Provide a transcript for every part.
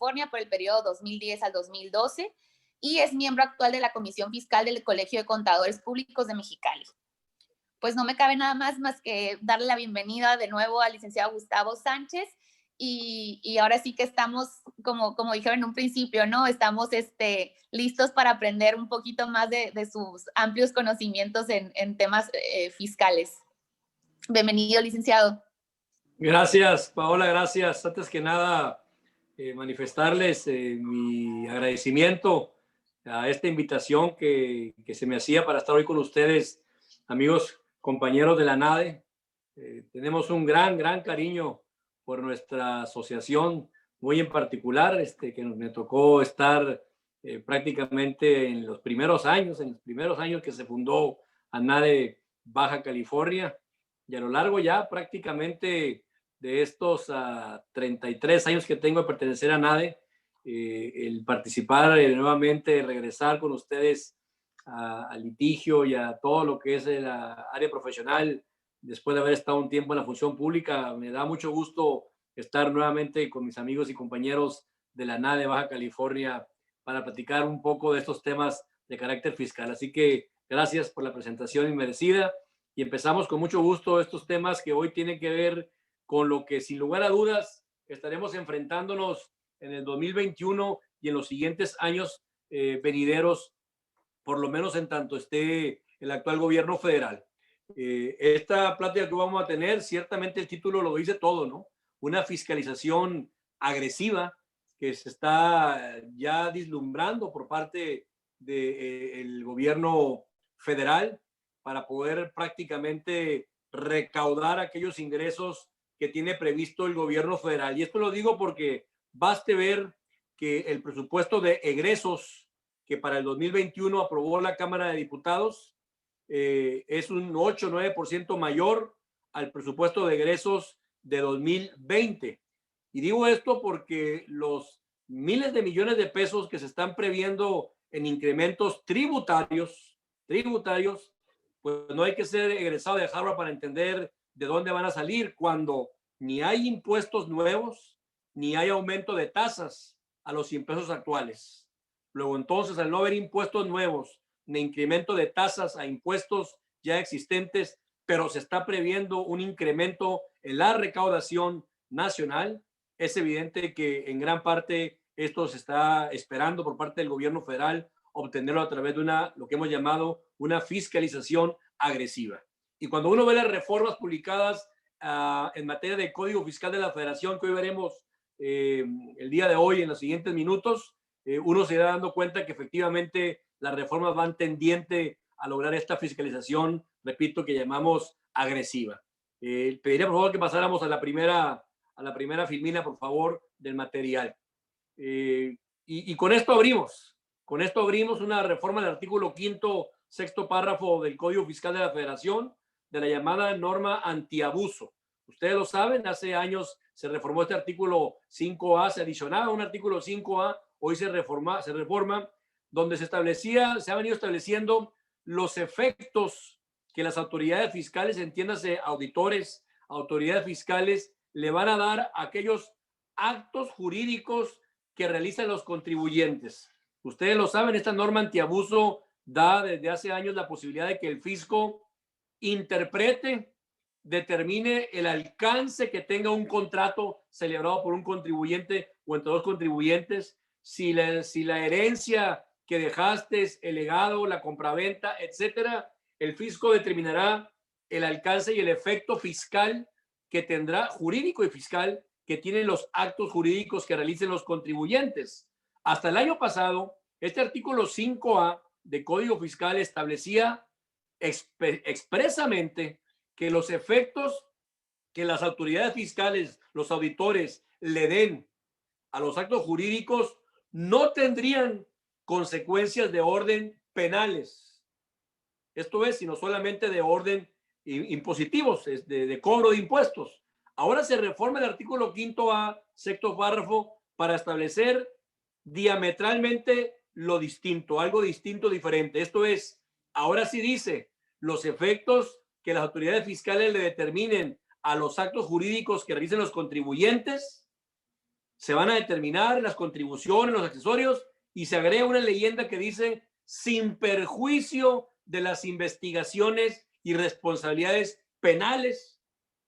California por el periodo 2010 al 2012 y es miembro actual de la Comisión Fiscal del Colegio de Contadores Públicos de Mexicali. Pues no me cabe nada más que darle la bienvenida de nuevo al licenciado Gustavo Sánchez y ahora sí que estamos, como dijeron en un principio, ¿no? Estamos listos para aprender un poquito más de sus amplios conocimientos en temas fiscales. Bienvenido, licenciado. Gracias, Paola, gracias. Antes que nada, manifestarles mi agradecimiento a esta invitación que se me hacía para estar hoy con ustedes, amigos, compañeros de la NADE. Tenemos un gran cariño por nuestra asociación, muy en particular, que me tocó estar prácticamente en los primeros años que se fundó ANADE Baja California, y a lo largo ya prácticamente de estos 33 años que tengo de pertenecer a NADE, el participar nuevamente, regresar con ustedes al litigio y a todo lo que es la área profesional, después de haber estado un tiempo en la función pública, me da mucho gusto estar nuevamente con mis amigos y compañeros de la NADE Baja California para platicar un poco de estos temas de carácter fiscal. Así que gracias por la presentación inmerecida y empezamos con mucho gusto estos temas que hoy tienen que ver con lo que sin lugar a dudas estaremos enfrentándonos en el 2021 y en los siguientes años venideros, por lo menos en tanto esté el actual gobierno federal. Esta plática que vamos a tener, ciertamente el título lo dice todo, ¿no? Una fiscalización agresiva que se está ya vislumbrando por parte del gobierno federal para poder prácticamente recaudar aquellos ingresos que tiene previsto el gobierno federal. Y esto lo digo porque baste ver que el presupuesto de egresos que para el 2021 aprobó la Cámara de Diputados es un 8-9% mayor al presupuesto de egresos de 2020. Y digo esto porque los miles de millones de pesos que se están previendo en incrementos tributarios, pues no hay que ser egresado de Harvard para entender de dónde van a salir cuando ni hay impuestos nuevos, ni hay aumento de tasas a los impuestos actuales. Luego entonces, al no haber impuestos nuevos, ni incremento de tasas a impuestos ya existentes, pero se está previendo un incremento en la recaudación nacional, es evidente que en gran parte esto se está esperando por parte del gobierno federal obtenerlo a través de lo que hemos llamado una fiscalización agresiva. Y cuando uno ve las reformas publicadas en materia de Código Fiscal de la Federación, que hoy veremos el día de hoy en los siguientes minutos, uno se da dando cuenta que efectivamente las reformas van tendiente a lograr esta fiscalización, repito, que llamamos agresiva. Pediría por favor que pasáramos a la primera filmina, por favor, del material. Y con esto abrimos una reforma del artículo 5º, 6º párrafo del Código Fiscal de la Federación, de la llamada norma antiabuso. Ustedes lo saben, hace años se reformó este artículo 5A, se adicionaba un artículo 5A, hoy se reforma, donde se han venido estableciendo los efectos que las autoridades fiscales, entiéndase auditores, autoridades fiscales, le van a dar a aquellos actos jurídicos que realizan los contribuyentes. Ustedes lo saben, esta norma antiabuso da desde hace años la posibilidad de que el fisco interprete, determine el alcance que tenga un contrato celebrado por un contribuyente o entre dos contribuyentes, si la herencia que dejaste, el legado, la compraventa, etcétera, el fisco determinará el alcance y el efecto fiscal que tendrá, jurídico y fiscal, que tienen los actos jurídicos que realicen los contribuyentes. Hasta el año pasado, este artículo 5A de Código Fiscal establecía expresamente que los efectos que las autoridades fiscales, los auditores, le den a los actos jurídicos no tendrían consecuencias de orden penales. Esto es, sino solamente de orden impositivos, de cobro de impuestos. Ahora se reforma el artículo 5A, 6º párrafo, para establecer diametralmente lo distinto, algo distinto, diferente. Esto es, ahora sí dice, los efectos que las autoridades fiscales le determinen a los actos jurídicos que realicen los contribuyentes Se van a determinar las contribuciones, los accesorios, y se agrega una leyenda que dice sin perjuicio de las investigaciones y responsabilidades penales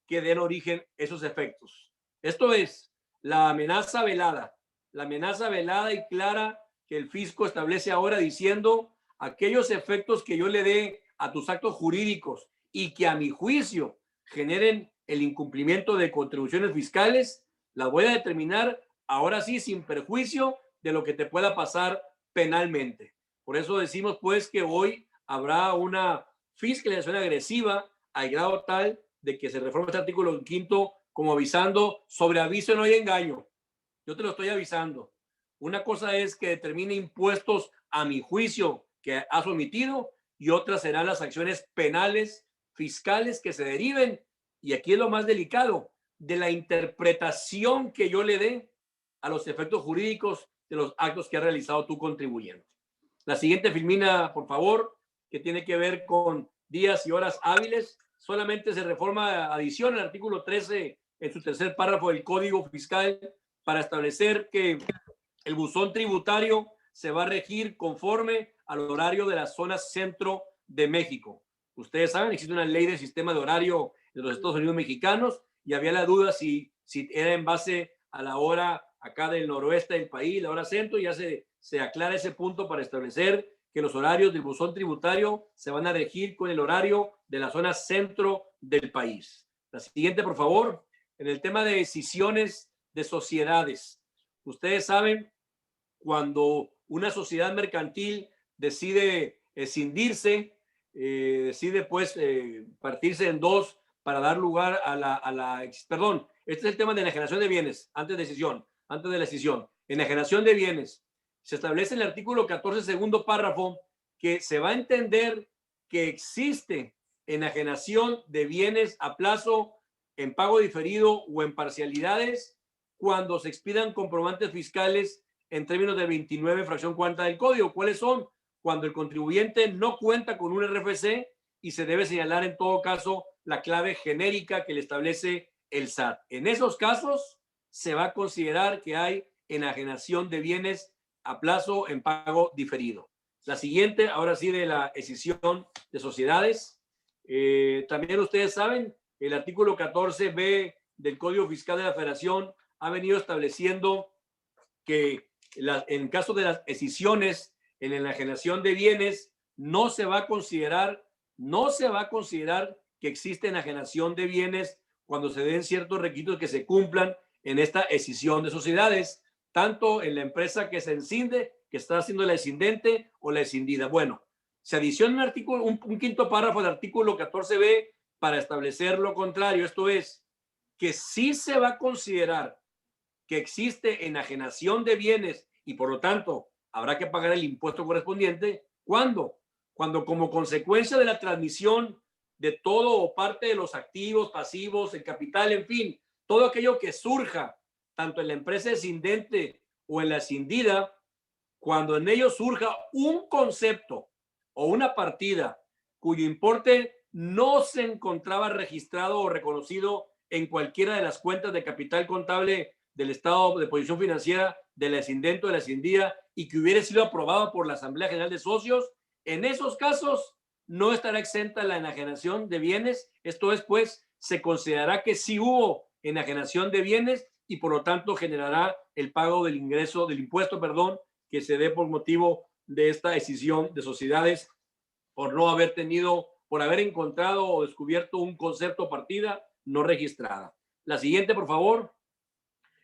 que den origen a esos efectos. Esto es la amenaza velada y clara que el fisco establece ahora diciendo aquellos efectos que yo le dé a tus actos jurídicos y que a mi juicio generen el incumplimiento de contribuciones fiscales, las voy a determinar ahora sí sin perjuicio de lo que te pueda pasar penalmente. Por eso decimos pues que hoy habrá una fiscalización agresiva al grado tal de que se reforma este artículo 5 como avisando sobre aviso no hay engaño. Yo te lo estoy avisando. Una cosa es que determine impuestos a mi juicio que has omitido y otra serán las acciones penales fiscales que se deriven, y aquí es lo más delicado, de la interpretación que yo le dé a los efectos jurídicos de los actos que ha realizado tu contribuyente. La siguiente, Filmina, por favor, que tiene que ver con días y horas hábiles. Solamente se reforma, adición al artículo 13 en su tercer párrafo del Código Fiscal para establecer que el buzón tributario se va a regir conforme al horario de la zona centro de México. Ustedes saben, existe una ley del sistema de horario de los Estados Unidos mexicanos y había la duda si era en base a la hora acá del noroeste del país, la hora centro, y ya se aclara ese punto para establecer que los horarios del buzón tributario se van a regir con el horario de la zona centro del país. La siguiente, por favor. En el tema de decisiones de sociedades. Ustedes saben, cuando una sociedad mercantil decide escindirse, decide pues partirse en dos para dar lugar perdón, este es el tema de enajenación de bienes, antes de la decisión. Enajenación de bienes. Se establece en el artículo 14, segundo párrafo, que se va a entender que existe enajenación de bienes a plazo, en pago diferido o en parcialidades cuando se expidan comprobantes fiscales en términos de 29 fracción cuarta del código. ¿Cuáles son? Cuando el contribuyente no cuenta con un RFC y se debe señalar en todo caso la clave genérica que le establece el SAT. En esos casos se va a considerar que hay enajenación de bienes a plazo en pago diferido. La siguiente, ahora sí, de la escisión de sociedades. También ustedes saben, el artículo 14b del Código Fiscal de la Federación ha venido estableciendo que en caso de las escisiones en la enajenación de bienes no se va a considerar que existe enajenación de bienes cuando se den ciertos requisitos que se cumplan en esta escisión de sociedades, tanto en la empresa que se escinde, que está haciendo la escindente o la escindida. Bueno, se adiciona un quinto párrafo del artículo 14b para establecer lo contrario. Esto es, que sí se va a considerar que existe enajenación de bienes y por lo tanto habrá que pagar el impuesto correspondiente. ¿Cuándo? Cuando como consecuencia de la transmisión de todo o parte de los activos, pasivos, el capital, en fin, todo aquello que surja, tanto en la empresa escindente o en la escindida, cuando en ello surja un concepto o una partida cuyo importe no se encontraba registrado o reconocido en cualquiera de las cuentas de capital contable del estado de posición financiera del escindente o de la escindida y que hubiera sido aprobado por la Asamblea General de Socios, en esos casos no estará exenta la enajenación de bienes. Esto es, pues, se considerará que sí hubo enajenación de bienes y por lo tanto generará el pago del ingreso, del impuesto, perdón, que se dé por motivo de esta escisión de sociedades por no haber tenido, por haber encontrado o descubierto un concepto partida no registrada. La siguiente, por favor.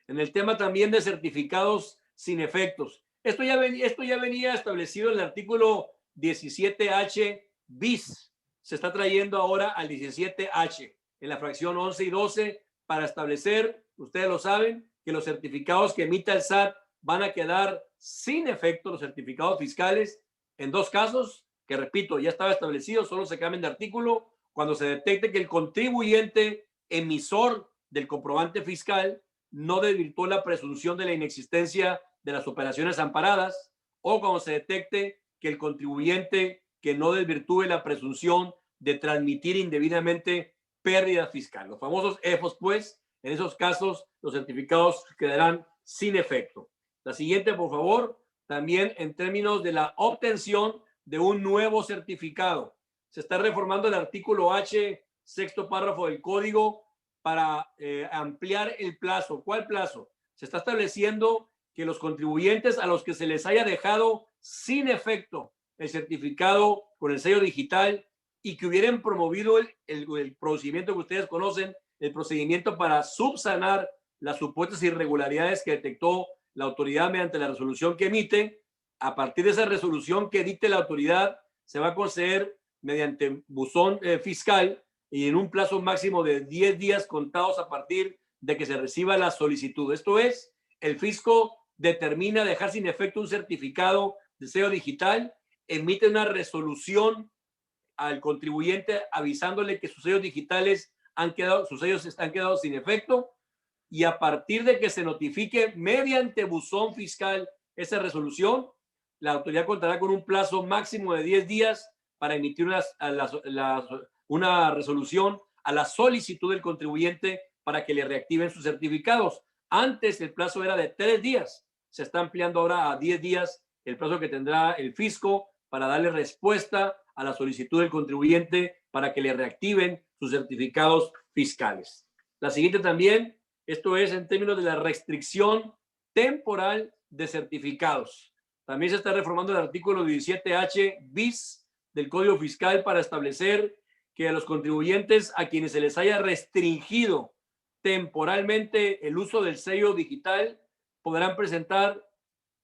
En el tema también de certificados sin efectos. Esto ya venía establecido en el artículo 17H bis. Se está trayendo ahora al 17H en la fracción 11 y 12 para establecer, ustedes lo saben, que los certificados que emita el SAT van a quedar sin efecto, los certificados fiscales, en dos casos, que repito, ya estaba establecido, solo se cambian de artículo cuando se detecte que el contribuyente emisor del comprobante fiscal no desvirtuó la presunción de la inexistencia de las operaciones amparadas, o cuando se detecte que el contribuyente que no desvirtúe la presunción de transmitir indebidamente pérdida fiscal. Los famosos EFOS, pues, en esos casos los certificados quedarán sin efecto. La siguiente, por favor, también en términos de la obtención de un nuevo certificado. Se está reformando el artículo H, sexto párrafo del código, para ampliar el plazo. ¿Cuál plazo? Se está estableciendo que los contribuyentes a los que se les haya dejado sin efecto el certificado con el sello digital y que hubieran promovido el procedimiento que ustedes conocen, el procedimiento para subsanar las supuestas irregularidades que detectó la autoridad mediante la resolución que emite, a partir de esa resolución que dicte la autoridad, se va a conceder mediante buzón fiscal y en un plazo máximo de 10 días contados a partir de que se reciba la solicitud. Esto es, el fisco determina dejar sin efecto un certificado de sello digital, emite una resolución al contribuyente avisándole que sus sellos digitales han quedado sin efecto, y a partir de que se notifique mediante buzón fiscal esa resolución, la autoridad contará con un plazo máximo de 10 días para emitir una resolución a la solicitud del contribuyente para que le reactiven sus certificados. Antes el plazo era de 3 días, se está ampliando ahora a 10 días el plazo que tendrá el fisco para darle respuesta a la solicitud del contribuyente para que le reactiven sus certificados fiscales. La siguiente también, esto es en términos de la restricción temporal de certificados. También se está reformando el artículo 17H bis del Código Fiscal para establecer que a los contribuyentes a quienes se les haya restringido temporalmente el uso del sello digital podrán presentar,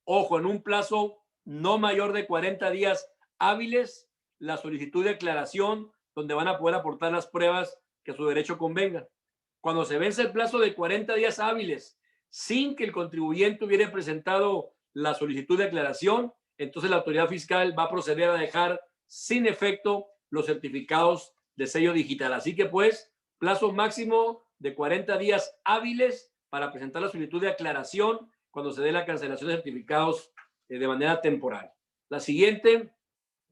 ojo, en un plazo no mayor de 40 días hábiles, la solicitud de aclaración donde van a poder aportar las pruebas que a su derecho convengan. Cuando se vence el plazo de 40 días hábiles sin que el contribuyente hubiera presentado la solicitud de aclaración, entonces la autoridad fiscal va a proceder a dejar sin efecto los certificados de sello digital. Así que pues, plazo máximo de 40 días hábiles para presentar la solicitud de aclaración cuando se dé la cancelación de certificados de manera temporal. La siguiente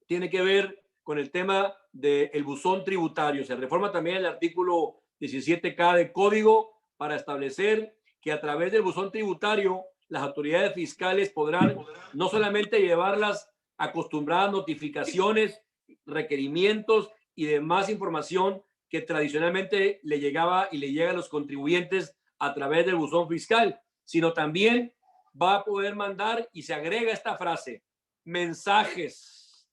tiene que ver con el tema del buzón tributario. Se reforma también el artículo 17K del Código para establecer que a través del buzón tributario las autoridades fiscales podrán no solamente llevar las acostumbradas notificaciones, requerimientos y demás información que tradicionalmente le llegaba y le llega a los contribuyentes a través del buzón fiscal, sino también va a poder mandar, y se agrega esta frase, mensajes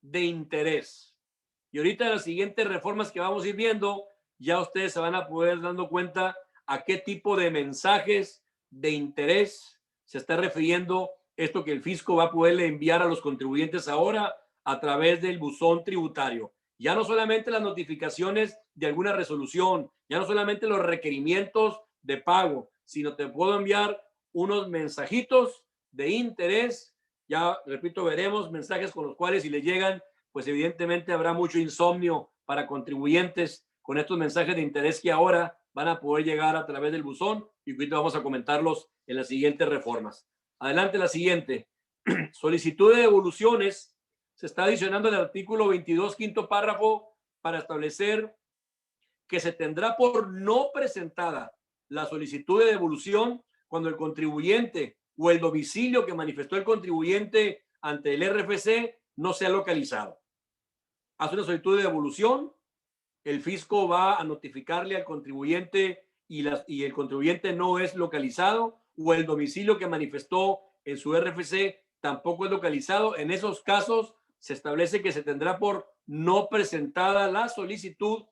de interés. Y ahorita en las siguientes reformas que vamos a ir viendo, ya ustedes se van a poder dando cuenta a qué tipo de mensajes de interés se está refiriendo esto que el fisco va a poderle enviar a los contribuyentes ahora a través del buzón tributario. Ya no solamente las notificaciones de alguna resolución, ya no solamente los requerimientos de pago, sino te puedo enviar unos mensajitos de interés. Ya, repito, veremos mensajes con los cuales si le llegan, pues evidentemente habrá mucho insomnio para contribuyentes con estos mensajes de interés que ahora van a poder llegar a través del buzón y ahorita vamos a comentarlos en las siguientes reformas. Adelante la siguiente. Solicitud de devoluciones. Se está adicionando el artículo 22, quinto párrafo, para establecer que se tendrá por no presentada la solicitud de devolución cuando el contribuyente o el domicilio que manifestó el contribuyente ante el RFC no sea localizado. Hace una solicitud de devolución, el fisco va a notificarle al contribuyente y el contribuyente no es localizado, o el domicilio que manifestó en su RFC tampoco es localizado. En esos casos se establece que se tendrá por no presentada la solicitud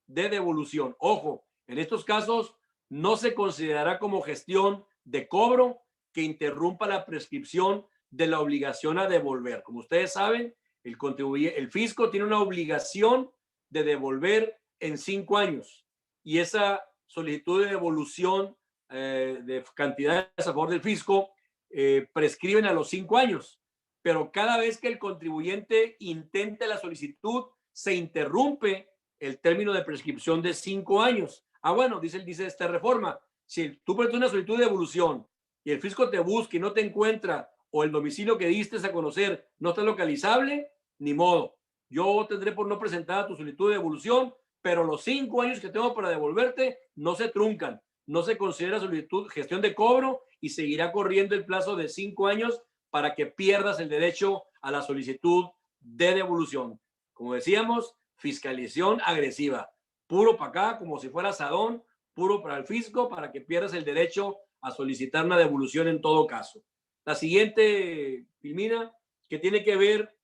de devolución. Ojo, en estos casos no se considerará como gestión de cobro que interrumpa la prescripción de la obligación a devolver. Como ustedes saben, el fisco tiene una obligación de devolver en 5 años y esa solicitud de devolución de cantidades a favor del fisco prescriben a los 5 años, pero cada vez que el contribuyente intente la solicitud se interrumpe el término de prescripción de 5 años. Bueno, dice esta reforma, si tú presentas una solicitud de devolución y el fisco te busca y no te encuentra, o el domicilio que diste a conocer no está localizable, ni modo. Yo tendré por no presentar tu solicitud de devolución, pero los 5 años que tengo para devolverte no se truncan. No se considera solicitud, gestión de cobro, y seguirá corriendo el plazo de 5 años para que pierdas el derecho a la solicitud de devolución. Como decíamos, fiscalización agresiva, puro para acá, como si fuera asadón, puro para el fisco, para que pierdas el derecho a solicitar una devolución en todo caso. La siguiente, Filmina, que tiene que ver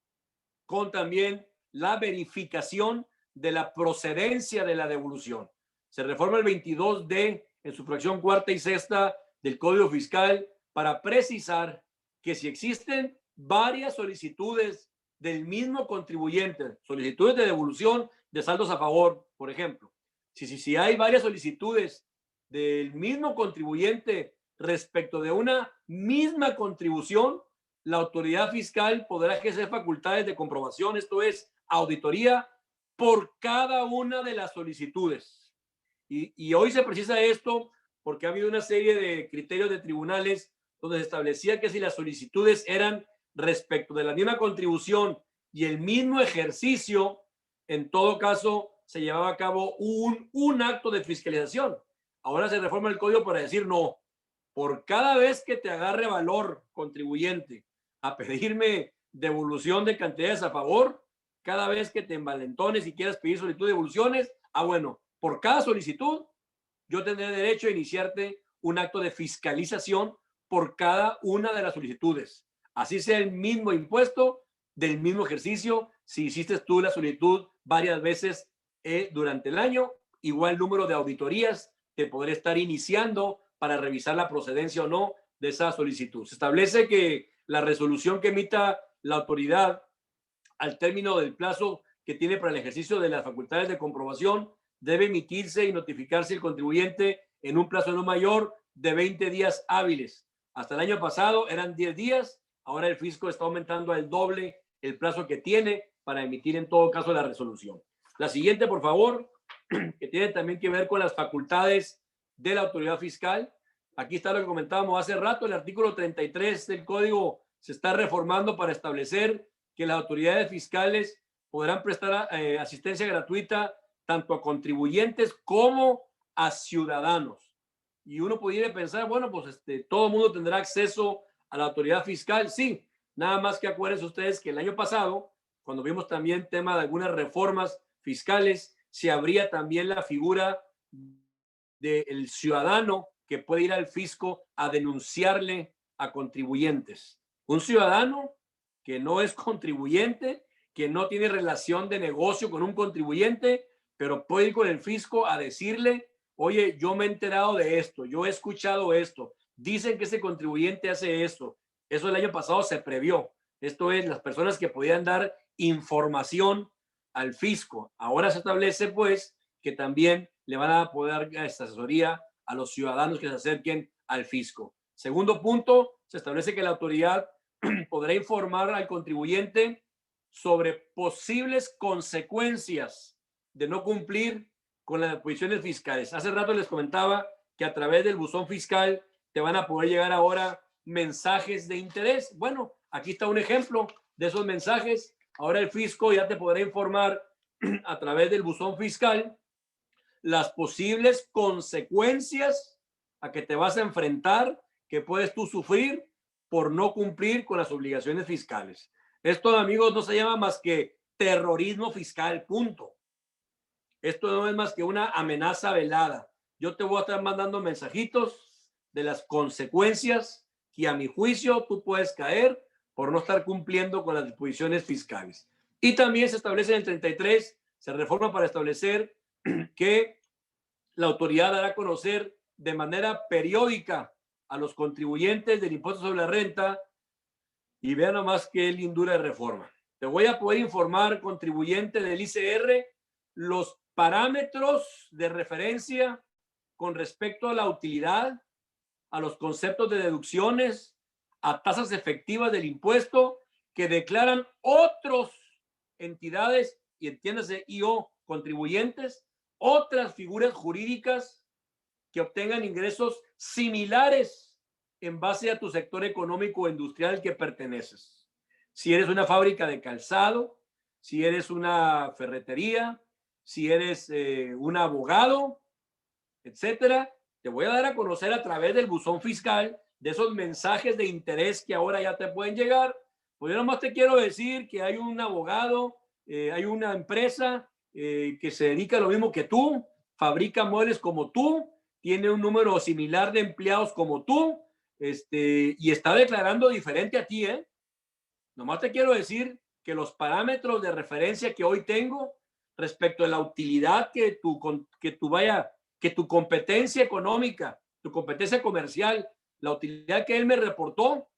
con también la verificación de la procedencia de la devolución. Se reforma el 22D en su fracción cuarta y sexta del Código Fiscal para precisar que si existen varias solicitudes del mismo contribuyente, solicitudes de devolución de saldos a favor, por ejemplo, si hay varias solicitudes del mismo contribuyente respecto de una misma contribución, la autoridad fiscal podrá ejercer facultades de comprobación, esto es, auditoría, por cada una de las solicitudes. Y hoy se precisa esto porque ha habido una serie de criterios de tribunales donde se establecía que si las solicitudes eran respecto de la misma contribución y el mismo ejercicio, en todo caso se llevaba a cabo un acto de fiscalización. Ahora se reforma el código para decir no, por cada vez que te agarre valor contribuyente a pedirme devolución de cantidades a favor, cada vez que te envalentones y quieras pedir solicitud de devoluciones, bueno, por cada solicitud yo tendré derecho a iniciarte un acto de fiscalización por cada una de las solicitudes. Así sea el mismo impuesto del mismo ejercicio, si hiciste tú la solicitud varias veces durante el año, igual número de auditorías te podré estar iniciando para revisar la procedencia o no de esa solicitud. Se establece que la resolución que emita la autoridad al término del plazo que tiene para el ejercicio de las facultades de comprobación debe emitirse y notificarse el contribuyente en un plazo no mayor de 20 días hábiles. Hasta el año pasado eran 10 días, ahora el fisco está aumentando al doble el plazo que tiene para emitir en todo caso la resolución. La siguiente, por favor, que tiene también que ver con las facultades de la autoridad fiscal. Aquí está lo que comentábamos hace rato, el artículo 33 del código se está reformando para establecer que las autoridades fiscales podrán prestar asistencia gratuita tanto a contribuyentes como a ciudadanos. Y uno pudiera pensar, bueno, pues todo el mundo tendrá acceso a la autoridad fiscal. Sí, nada más que acuérdense ustedes que el año pasado, cuando vimos también tema de algunas reformas fiscales, se abría también la figura del ciudadano que puede ir al fisco a denunciarle a contribuyentes. Un ciudadano que no es contribuyente, que no tiene relación de negocio con un contribuyente, pero puede ir con el fisco a decirle, oye, yo me he enterado de esto, yo he escuchado esto, dicen que ese contribuyente hace esto. Eso el año pasado se previó. Esto es, las personas que podían dar información al fisco. Ahora se establece, pues, que también le van a poder dar esta asesoría a los ciudadanos que se acerquen al fisco. Segundo punto, se establece que la autoridad podrá informar al contribuyente sobre posibles consecuencias de no cumplir con las disposiciones fiscales. Hace rato les comentaba que a través del buzón fiscal te van a poder llegar ahora mensajes de interés. Bueno, aquí está un ejemplo de esos mensajes. Ahora el fisco ya te podrá informar a través del buzón fiscal las posibles consecuencias a que te vas a enfrentar, que puedes tú sufrir por no cumplir con las obligaciones fiscales. Esto, amigos, no se llama más que terrorismo fiscal, punto. Esto no es más que una amenaza velada. Yo te voy a estar mandando mensajitos de las consecuencias que a mi juicio tú puedes caer por no estar cumpliendo con las disposiciones fiscales. Y también se establece en el 33, se reforma para establecer que la autoridad dará a conocer de manera periódica a los contribuyentes del impuesto sobre la renta. Y vean nomás qué lindura de reforma. Te voy a poder informar, contribuyente del ICR, los parámetros de referencia con respecto a la utilidad, a los conceptos de deducciones, a tasas efectivas del impuesto que declaran otros entidades, y entiéndase, contribuyentes, otras figuras jurídicas que obtengan ingresos similares en base a tu sector económico o industrial al que perteneces. Si eres una fábrica de calzado, si eres una ferretería, si eres un abogado, etcétera, te voy a dar a conocer a través del buzón fiscal de esos mensajes de interés que ahora ya te pueden llegar, pues yo nomás te quiero decir que hay un abogado, hay una empresa que se dedica a lo mismo que tú, fabrica muebles como tú, tiene un número similar de empleados como tú, y está declarando diferente a ti, ¿eh? Nomás te quiero decir que los parámetros de referencia que hoy tengo respecto a la utilidad que tu competencia económica, tu competencia comercial, la utilidad que él me reportó,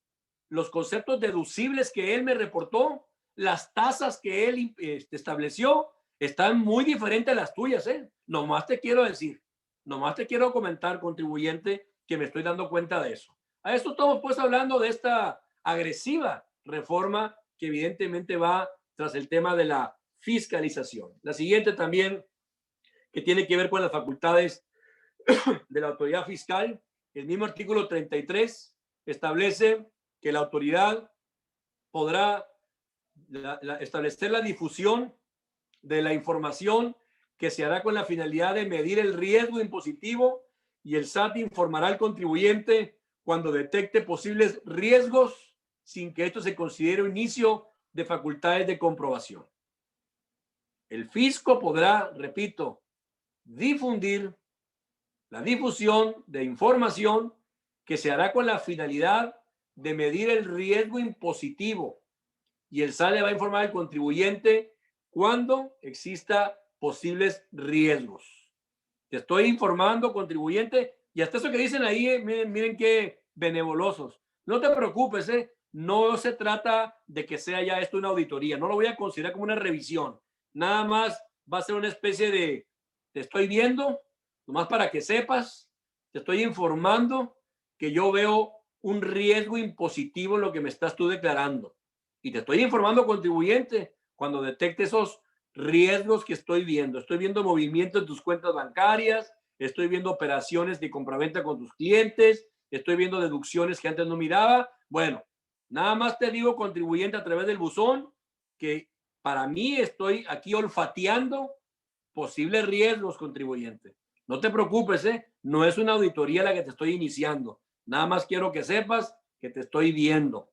los conceptos deducibles que él me reportó, las tasas que él estableció, están muy diferentes a las tuyas, ¿eh? Nomás te quiero decir, nomás te quiero comentar, contribuyente, que me estoy dando cuenta de eso. A esto estamos pues hablando de esta agresiva reforma que evidentemente va tras el tema de la fiscalización. La siguiente también, que tiene que ver con las facultades de la autoridad fiscal, el mismo artículo 33 establece que la autoridad podrá establecer la difusión de la información que se hará con la finalidad de medir el riesgo impositivo, y el SAT informará al contribuyente cuando detecte posibles riesgos sin que esto se considere un inicio de facultades de comprobación. El fisco podrá, repito, difundir la difusión de información que se hará con la finalidad de medir el riesgo impositivo, y el SAT le va a informar al contribuyente cuando exista posibles riesgos. Te estoy informando, contribuyente, y hasta eso que dicen ahí, miren qué benevoliosos. No te preocupes, no se trata de que sea ya esto una auditoría, no lo voy a considerar como una revisión, nada más va a ser una especie de, te estoy viendo, nomás para que sepas, te estoy informando que yo veo un riesgo impositivo en lo que me estás tú declarando. Y te estoy informando, contribuyente, cuando detecte esos riesgos que estoy viendo. Estoy viendo movimientos en tus cuentas bancarias, estoy viendo operaciones de compraventa con tus clientes, estoy viendo deducciones que antes no miraba. Bueno, nada más te digo, contribuyente, a través del buzón, que para mí estoy aquí olfateando posibles riesgos, contribuyente. No te preocupes, no es una auditoría la que te estoy iniciando. Nada más quiero que sepas que te estoy viendo.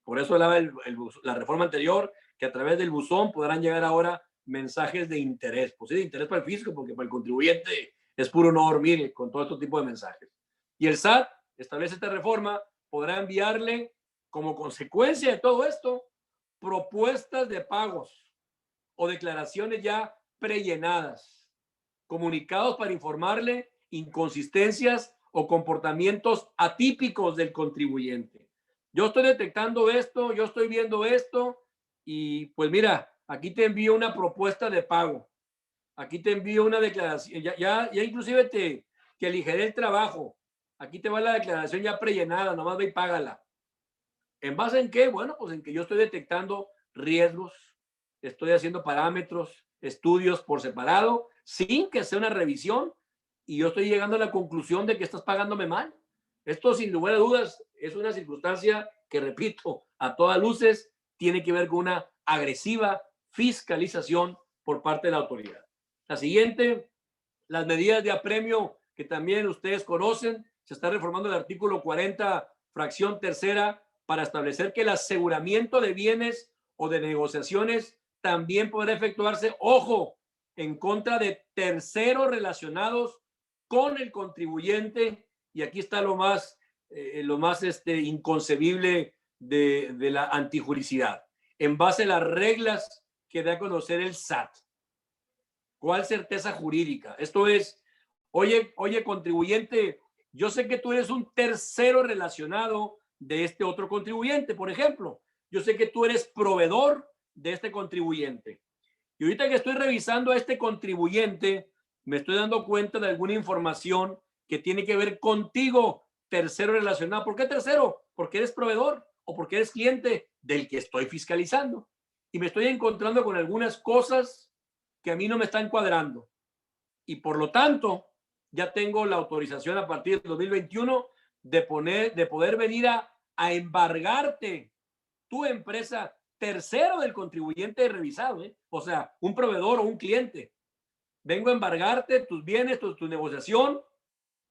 Por eso la reforma anterior, que a través del buzón podrán llegar ahora mensajes de interés. Pues sí, de interés para el fisco, porque para el contribuyente es puro no dormir con todo este tipo de mensajes. Y el SAT establece esta reforma, podrá enviarle como consecuencia de todo esto propuestas de pagos o declaraciones ya prellenadas, comunicados para informarle inconsistencias o comportamientos atípicos del contribuyente. Yo estoy detectando esto, yo estoy viendo esto, y pues mira, aquí te envío una propuesta de pago, aquí te envío una declaración, ya inclusive te aligeré el trabajo, aquí te va la declaración ya prellenada, nomás ve y págala. ¿En base en qué? Bueno, pues en que yo estoy detectando riesgos, estoy haciendo parámetros, estudios por separado, sin que sea una revisión, y yo estoy llegando a la conclusión de que estás pagándome mal. Esto, sin lugar a dudas, es una circunstancia que, repito, a todas luces tiene que ver con una agresiva fiscalización por parte de la autoridad. La siguiente, las medidas de apremio, que también ustedes conocen. Se está reformando el artículo 40, fracción tercera, para establecer que el aseguramiento de bienes o de negociaciones también podrá efectuarse, ojo, en contra de terceros relacionados con el contribuyente. Y aquí está lo más inconcebible de la antijuricidad, en base a las reglas que da a conocer el SAT. ¿Cuál certeza jurídica? Esto es, oye, contribuyente, yo sé que tú eres un tercero relacionado de este otro contribuyente, por ejemplo. Yo sé que tú eres proveedor de este contribuyente. Y ahorita que estoy revisando a este contribuyente, me estoy dando cuenta de alguna información que tiene que ver contigo, tercero relacionado. ¿Por qué tercero? Porque eres proveedor o porque eres cliente del que estoy fiscalizando. Y me estoy encontrando con algunas cosas que a mí no me están cuadrando. Y por lo tanto, ya tengo la autorización a partir del 2021 de poder venir a embargarte tu empresa, tercero del contribuyente revisado, o sea, un proveedor o un cliente. Vengo a embargarte tus bienes, tu negociación,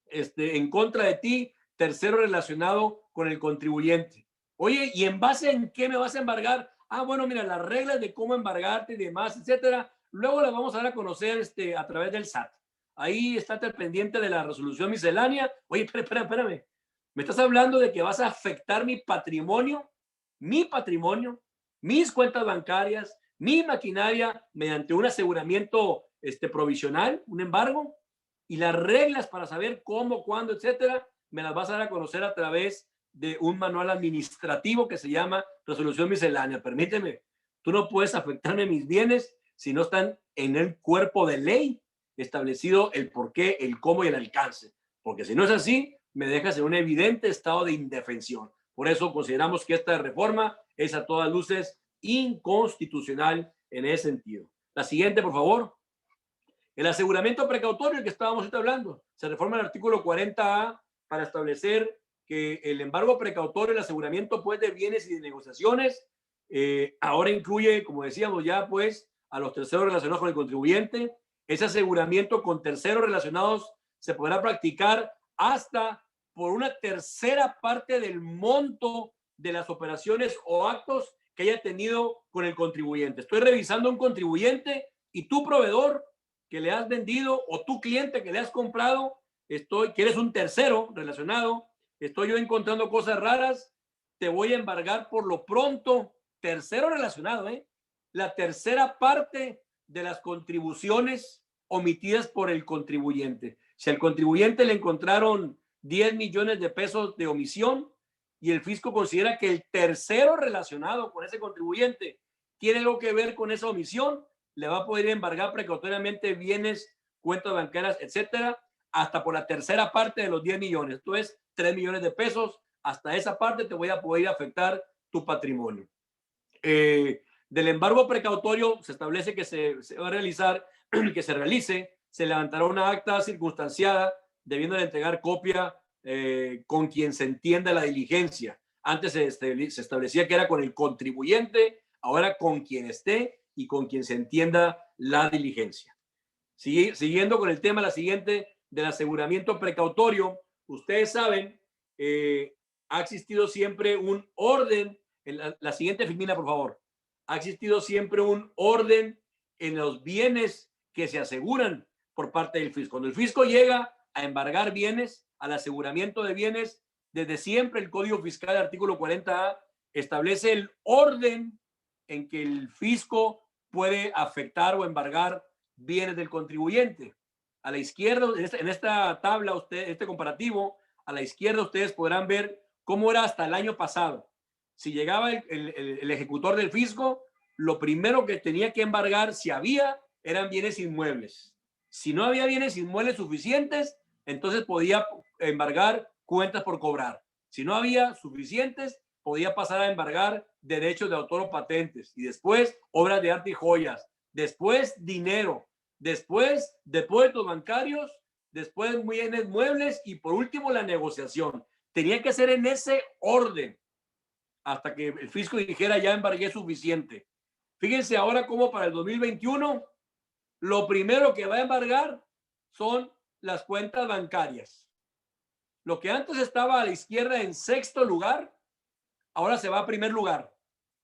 en contra de ti, tercero relacionado con el contribuyente. Oye, ¿y en base en qué me vas a embargar? Ah, bueno, mira, las reglas de cómo embargarte y demás, etcétera, luego las vamos a dar a conocer a través del SAT. Ahí estate pendiente de la resolución miscelánea. Oye, espérame. Me estás hablando de que vas a afectar mi patrimonio, mis cuentas bancarias, mi maquinaria mediante un aseguramiento provisional, un embargo, y las reglas para saber cómo, cuándo, etcétera, me las vas a dar a conocer a través de un manual administrativo que se llama resolución miscelánea. Permíteme, tú no puedes afectarme mis bienes si no están en el cuerpo de ley establecido el por qué, el cómo y el alcance. Porque si no es así, me dejas en un evidente estado de indefensión. Por eso consideramos que esta reforma es a todas luces inconstitucional en ese sentido. La siguiente, por favor. El aseguramiento precautorio que estábamos hablando. Se reforma el artículo 40A para establecer que el embargo precautorio, el aseguramiento pues de bienes y de negociaciones, ahora incluye, como decíamos ya, pues a los terceros relacionados con el contribuyente. Ese aseguramiento con terceros relacionados se podrá practicar hasta por una tercera parte del monto de las operaciones o actos que haya tenido con el contribuyente. Estoy revisando un contribuyente y tu proveedor que le has vendido o tu cliente que le has comprado, que eres un tercero relacionado, estoy yo encontrando cosas raras, te voy a embargar por lo pronto, tercero relacionado, la tercera parte de las contribuciones omitidas por el contribuyente. Si al contribuyente le encontraron 10 millones de pesos de omisión y el fisco considera que el tercero relacionado con ese contribuyente tiene algo que ver con esa omisión, le va a poder embargar precautoriamente bienes, cuentas bancarias, etcétera, hasta por la tercera parte de los 10 millones. Esto es 3 millones de pesos. Hasta esa parte te voy a poder afectar tu patrimonio. Del embargo precautorio se establece que se va a realizar, que se realice, se levantará una acta circunstanciada, debiendo de entregar copia con quien se entienda la diligencia. Antes se establecía que era con el contribuyente, ahora con quien esté y con quien se entienda la diligencia. Siguiendo con el tema, la siguiente, del aseguramiento precautorio, ustedes saben, ha existido siempre un orden, la siguiente filmina, por favor, ha existido siempre un orden en los bienes que se aseguran por parte del fisco. Cuando el fisco llega a embargar bienes, al aseguramiento de bienes, desde siempre el Código Fiscal, artículo 40A, establece el orden en que el fisco puede afectar o embargar bienes del contribuyente. A la izquierda, en esta tabla, este comparativo, a la izquierda ustedes podrán ver cómo era hasta el año pasado. Si llegaba el ejecutor del fisco, lo primero que tenía que embargar, si había, eran bienes inmuebles. Si no había bienes inmuebles suficientes, entonces podía embargar cuentas por cobrar. Si no había suficientes, podía pasar a embargar derechos de autor o patentes, y después obras de arte y joyas, después dinero, después depósitos bancarios, después bienes muebles y por último la negociación. Tenía que ser en ese orden hasta que el fisco dijera ya embargué suficiente. Fíjense ahora cómo para el 2021 lo primero que va a embargar son las cuentas bancarias. Lo que antes estaba a la izquierda en sexto lugar, ahora se va a primer lugar.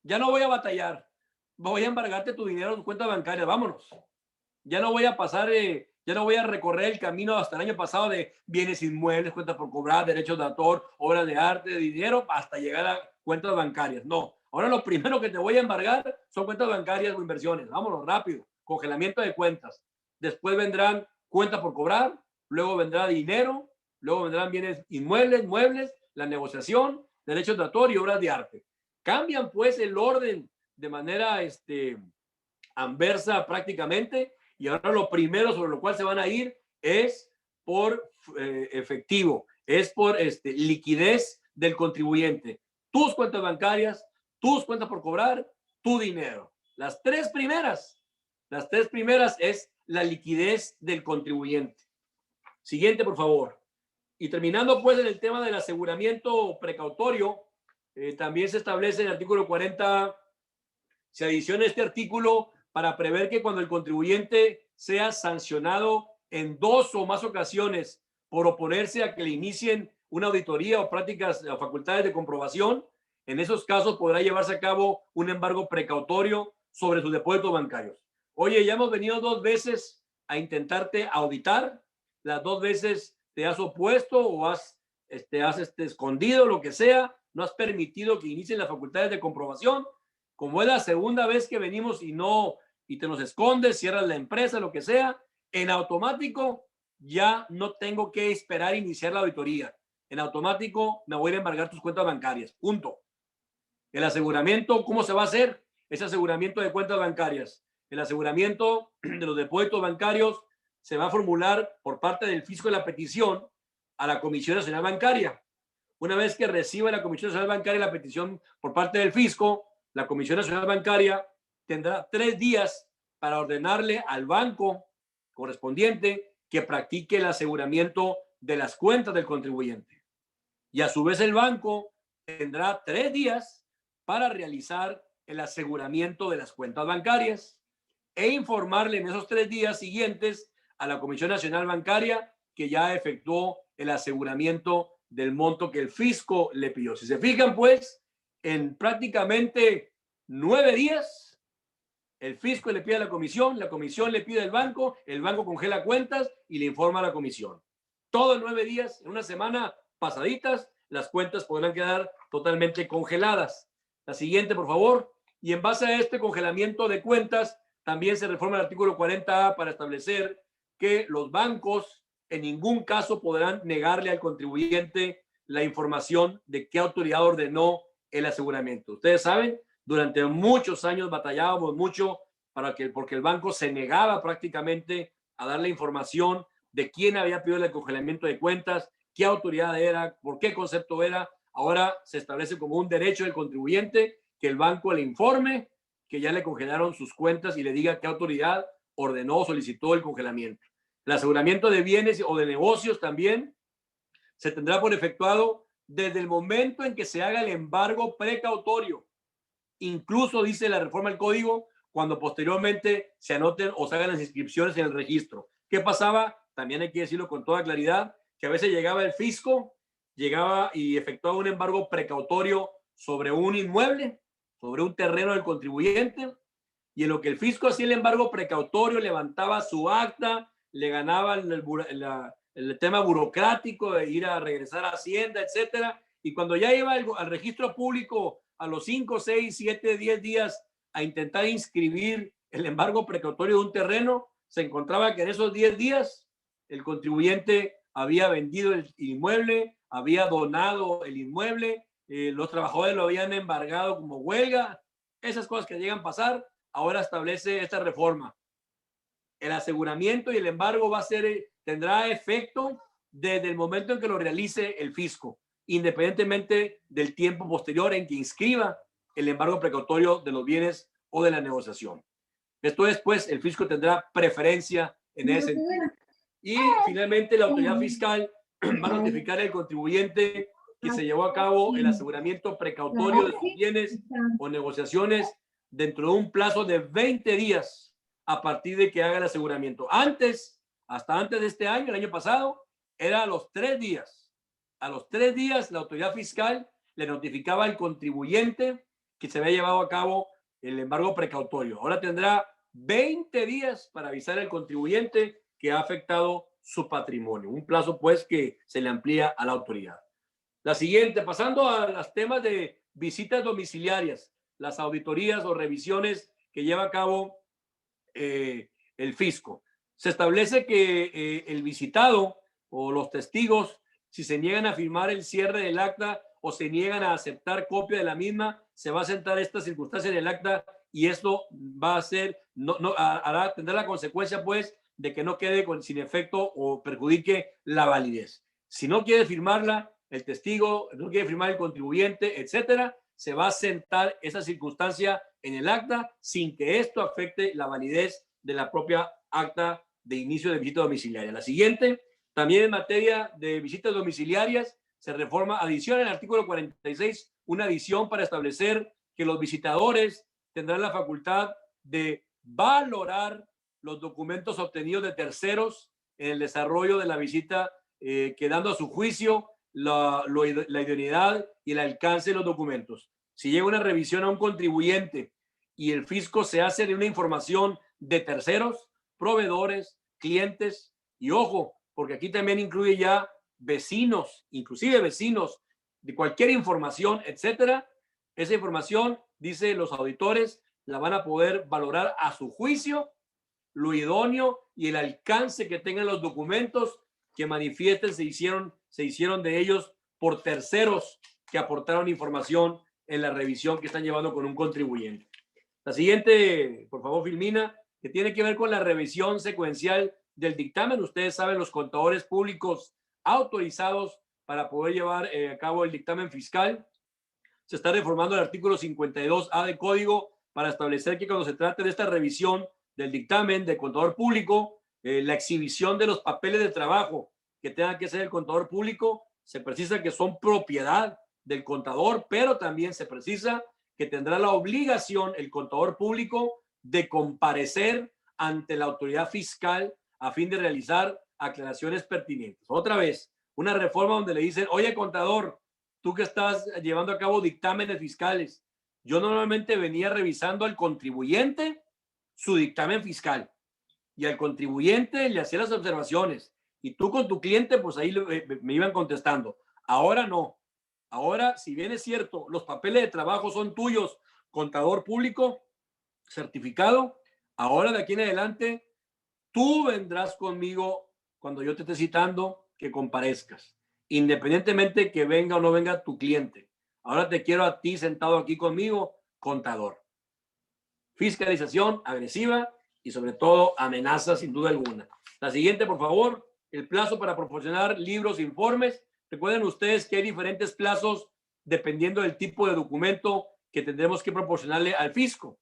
Ya no voy a batallar. Voy a embargarte tu dinero en tu cuenta bancaria. Vámonos. Ya no voy a pasar, ya no voy a recorrer el camino hasta el año pasado de bienes inmuebles, cuentas por cobrar, derechos de autor, obras de arte, de dinero, hasta llegar a cuentas bancarias. No. Ahora lo primero que te voy a embargar son cuentas bancarias o inversiones. Vámonos, rápido. Congelamiento de cuentas. Después vendrán cuentas por cobrar, luego vendrá dinero, luego vendrán bienes inmuebles, muebles, la negociación, derechos de autor y obras de arte. Cambian pues el orden de manera anversa prácticamente, y ahora lo primero sobre lo cual se van a ir es por efectivo, es por liquidez del contribuyente. Tus cuentas bancarias, tus cuentas por cobrar, tu dinero. Las tres primeras es la liquidez del contribuyente. Siguiente, por favor. Y terminando pues en el tema del aseguramiento precautorio, también se establece en el artículo 40, se adiciona este artículo para prever que cuando el contribuyente sea sancionado en 2 o más ocasiones por oponerse a que le inicien una auditoría o prácticas o facultades de comprobación, en esos casos podrá llevarse a cabo un embargo precautorio sobre sus depósitos bancarios. Oye, ya hemos venido 2 veces a intentarte auditar, las 2 veces te has opuesto o has escondido, lo que sea, no has permitido que inicien las facultades de comprobación. Como es la segunda vez que venimos y te nos escondes, cierras la empresa, lo que sea, en automático ya no tengo que esperar iniciar la auditoría. En automático me voy a embargar tus cuentas bancarias. Punto. El aseguramiento, ¿cómo se va a hacer? Ese aseguramiento de cuentas bancarias. El aseguramiento de los depósitos bancarios se va a formular por parte del fisco de la petición a la Comisión Nacional Bancaria. Una vez que reciba la Comisión Nacional Bancaria la petición por parte del fisco, la Comisión Nacional Bancaria tendrá 3 días para ordenarle al banco correspondiente que practique el aseguramiento de las cuentas del contribuyente. Y a su vez el banco tendrá 3 días para realizar el aseguramiento de las cuentas bancarias e informarle en esos 3 días siguientes a la Comisión Nacional Bancaria que ya efectuó el aseguramiento del monto que el fisco le pidió. Si se fijan, pues, en prácticamente 9 días, el fisco le pide a la comisión le pide al banco, el banco congela cuentas y le informa a la comisión. Todo en 9 días, en una semana pasaditas, las cuentas podrán quedar totalmente congeladas. La siguiente, por favor. Y en base a este congelamiento de cuentas, también se reforma el artículo 40A para establecer que los bancos en ningún caso podrán negarle al contribuyente la información de qué autoridad ordenó el aseguramiento. Ustedes saben, durante muchos años batallábamos mucho porque el banco se negaba prácticamente a dar la información de quién había pedido el congelamiento de cuentas, qué autoridad era, por qué concepto era. Ahora se establece como un derecho del contribuyente que el banco le informe que ya le congelaron sus cuentas y le diga qué autoridad ordenó o solicitó el congelamiento. El aseguramiento de bienes o de negocios también se tendrá por efectuado desde el momento en que se haga el embargo precautorio. Incluso dice la reforma del código cuando posteriormente se anoten o se hagan las inscripciones en el registro. ¿Qué pasaba? También hay que decirlo con toda claridad, que a veces llegaba el fisco, llegaba y efectuaba un embargo precautorio sobre un inmueble, sobre un terreno del contribuyente, y en lo que el fisco hacía el embargo precautorio, levantaba su acta, le ganaba el tema burocrático de ir a regresar a Hacienda, etcétera, y cuando ya iba al registro público a los 5, 6, 7, 10 días a intentar inscribir el embargo precautorio de un terreno, se encontraba que en esos 10 días el contribuyente había vendido el inmueble, había donado el inmueble, los trabajadores lo habían embargado como huelga. Esas cosas que llegan a pasar, ahora establece esta reforma. El aseguramiento y el embargo tendrá efecto desde el momento en que lo realice el fisco, independientemente del tiempo posterior en que inscriba el embargo precautorio de los bienes o de la negociación. Esto es, pues, el fisco tendrá preferencia en ese sentido. Y finalmente la autoridad fiscal va a notificar al contribuyente que se llevó a cabo el aseguramiento precautorio de sus bienes o negociaciones dentro de un plazo de 20 días a partir de que haga el aseguramiento. Hasta antes de este año, el año pasado, era a los 3 días. A los 3 días la autoridad fiscal le notificaba al contribuyente que se había llevado a cabo el embargo precautorio. Ahora tendrá 20 días para avisar al contribuyente que ha afectado su patrimonio. Un plazo, pues, que se le amplía a la autoridad. La siguiente, pasando a los temas de visitas domiciliarias, las auditorías o revisiones que lleva a cabo el fisco. Se establece que el visitado o los testigos, si se niegan a firmar el cierre del acta o se niegan a aceptar copia de la misma, se va a sentar esta circunstancia en el acta y esto va a ser, tendrá la consecuencia, pues, de que no quede sin efecto o perjudique la validez. Si no quiere firmarla el testigo, no quiere firmar el contribuyente, etcétera, se va a sentar esa circunstancia en el acta sin que esto afecte la validez de la propia acta de inicio de visita domiciliaria. La siguiente, también en materia de visitas domiciliarias, se reforma, adiciona en el artículo 46, una adición para establecer que los visitadores tendrán la facultad de valorar los documentos obtenidos de terceros en el desarrollo de la visita, quedando a su juicio la idoneidad y el alcance de los documentos. Si llega una revisión a un contribuyente y el fisco se hace de una información de terceros, proveedores, clientes, y ojo, porque aquí también incluye ya vecinos, inclusive vecinos de cualquier información, etcétera. Esa información, dice los auditores, la van a poder valorar a su juicio, lo idóneo y el alcance que tengan los documentos que manifiesten se hicieron de ellos por terceros que aportaron información en la revisión que están llevando con un contribuyente. La siguiente, por favor, Filmina, que tiene que ver con la revisión secuencial del dictamen. Ustedes saben, los contadores públicos autorizados para poder llevar a cabo el dictamen fiscal. Se está reformando el artículo 52A del Código para establecer que cuando se trate de esta revisión del dictamen del contador público, la exhibición de los papeles de trabajo que tenga que hacer el contador público, se precisa que son propiedad del contador, pero también se precisa que tendrá la obligación el contador público de comparecer ante la autoridad fiscal a fin de realizar aclaraciones pertinentes. Otra vez, una reforma donde le dicen, oye, contador, tú que estás llevando a cabo dictámenes fiscales, yo normalmente venía revisando al contribuyente su dictamen fiscal y al contribuyente le hacía las observaciones y tú con tu cliente pues ahí me iban contestando. Ahora no. Ahora, si bien es cierto, los papeles de trabajo son tuyos, contador público certificado, ahora de aquí en adelante tú vendrás conmigo cuando yo te esté citando que comparezcas, independientemente que venga o no venga tu cliente. Ahora te quiero a ti sentado aquí conmigo, contador. Fiscalización agresiva y sobre todo amenaza sin duda alguna. La siguiente, por favor, el plazo para proporcionar libros e informes. Recuerden ustedes que hay diferentes plazos dependiendo del tipo de documento que tendremos que proporcionarle al fisco.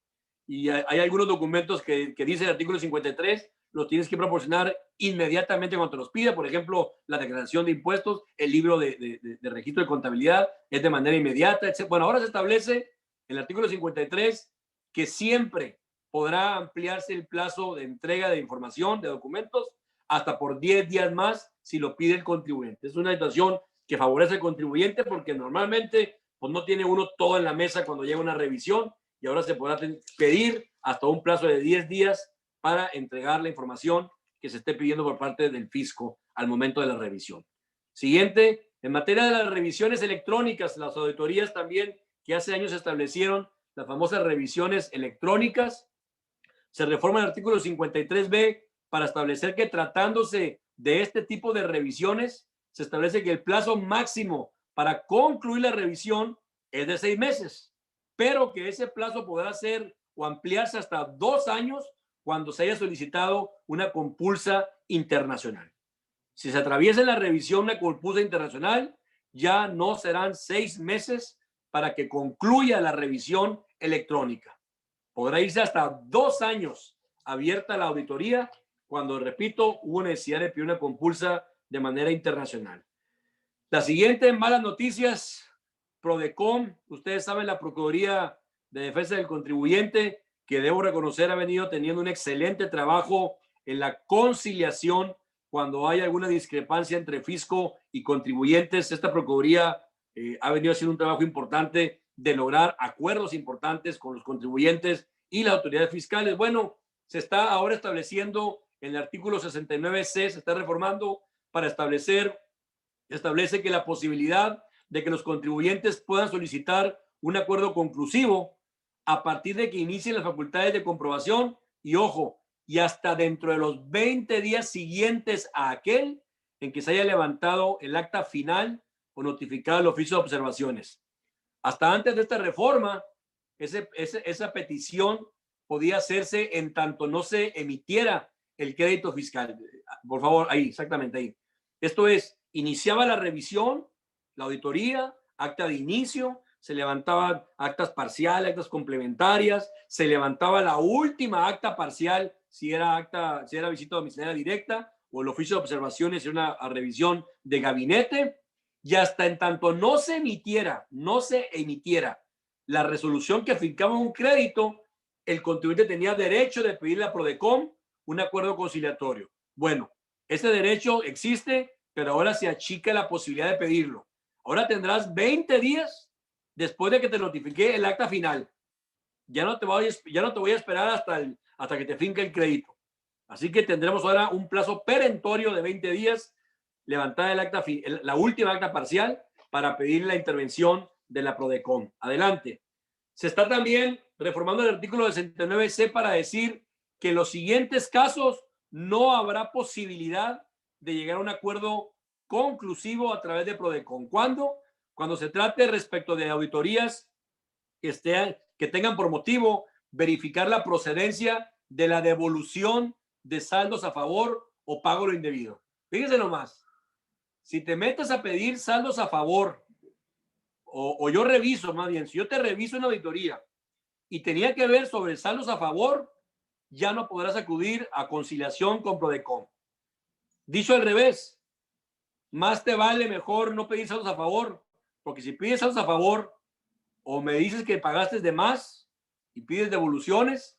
Y hay algunos documentos que dice el artículo 53, los tienes que proporcionar inmediatamente cuando te los pida. Por ejemplo, la declaración de impuestos, el libro de registro de contabilidad es de manera inmediata, etc. Bueno, ahora se establece en el artículo 53 que siempre podrá ampliarse el plazo de entrega de información, de documentos, hasta por 10 días más si lo pide el contribuyente. Es una situación que favorece al contribuyente porque normalmente pues, no tiene uno todo en la mesa cuando llega una revisión y ahora se podrá pedir hasta un plazo de 10 días para entregar la información que se esté pidiendo por parte del fisco al momento de la revisión. Siguiente, en materia de las revisiones electrónicas, las auditorías también que hace años se establecieron, las famosas revisiones electrónicas, se reforma el artículo 53B para establecer que tratándose de este tipo de revisiones, se establece que el plazo máximo para concluir la revisión es de 6 meses, pero que ese plazo podrá ser o ampliarse hasta 2 años cuando se haya solicitado una compulsa internacional. Si se atraviesa en la revisión una compulsa internacional, ya no serán 6 meses para que concluya la revisión electrónica. Podrá irse hasta 2 años abierta la auditoría cuando, repito, hubo necesidad de pedir una compulsa de manera internacional. La siguiente, malas noticias, Prodecon, ustedes saben, la Procuraduría de Defensa del Contribuyente, que debo reconocer ha venido teniendo un excelente trabajo en la conciliación cuando hay alguna discrepancia entre fisco y contribuyentes. Esta Procuraduría ha venido haciendo un trabajo importante de lograr acuerdos importantes con los contribuyentes y las autoridades fiscales. Bueno, se está ahora estableciendo en el artículo 69C, se está reformando para establece que la posibilidad de que los contribuyentes puedan solicitar un acuerdo conclusivo a partir de que inicien las facultades de comprobación y, ojo, y hasta dentro de los 20 días siguientes a aquel en que se haya levantado el acta final o notificado el oficio de observaciones. Hasta antes de esta reforma, esa petición podía hacerse en tanto no se emitiera el crédito fiscal. Por favor, ahí, exactamente ahí. Esto es, iniciaba la revisión, la auditoría, acta de inicio, se levantaban actas parciales, actas complementarias, se levantaba la última acta parcial si era visita domiciliaria directa o el oficio de observaciones era una revisión de gabinete, y hasta en tanto no se emitiera la resolución que fincaba un crédito, el contribuyente tenía derecho de pedirle a Prodecon un acuerdo conciliatorio. Bueno, ese derecho existe pero ahora se achica la posibilidad de pedirlo. Ahora tendrás 20 días después de que te notifique el acta final. Ya no te voy a esperar hasta que te finque el crédito. Así que tendremos ahora un plazo perentorio de 20 días, levantada la última acta parcial, para pedir la intervención de la Prodecon. Adelante. Se está también reformando el artículo 69C para decir que en los siguientes casos no habrá posibilidad de llegar a un acuerdo conclusivo a través de Prodecon. ¿Cuándo? Cuando se trate respecto de auditorías que tengan por motivo verificar la procedencia de la devolución de saldos a favor o pago lo indebido. Fíjense nomás, si te metes a pedir saldos a favor, o yo reviso, más bien, si yo te reviso una auditoría y tenía que ver sobre saldos a favor, ya no podrás acudir a conciliación con Prodecon. Dicho al revés, más te vale mejor no pedir saldos a favor, porque si pides saldos a favor o me dices que pagaste de más y pides devoluciones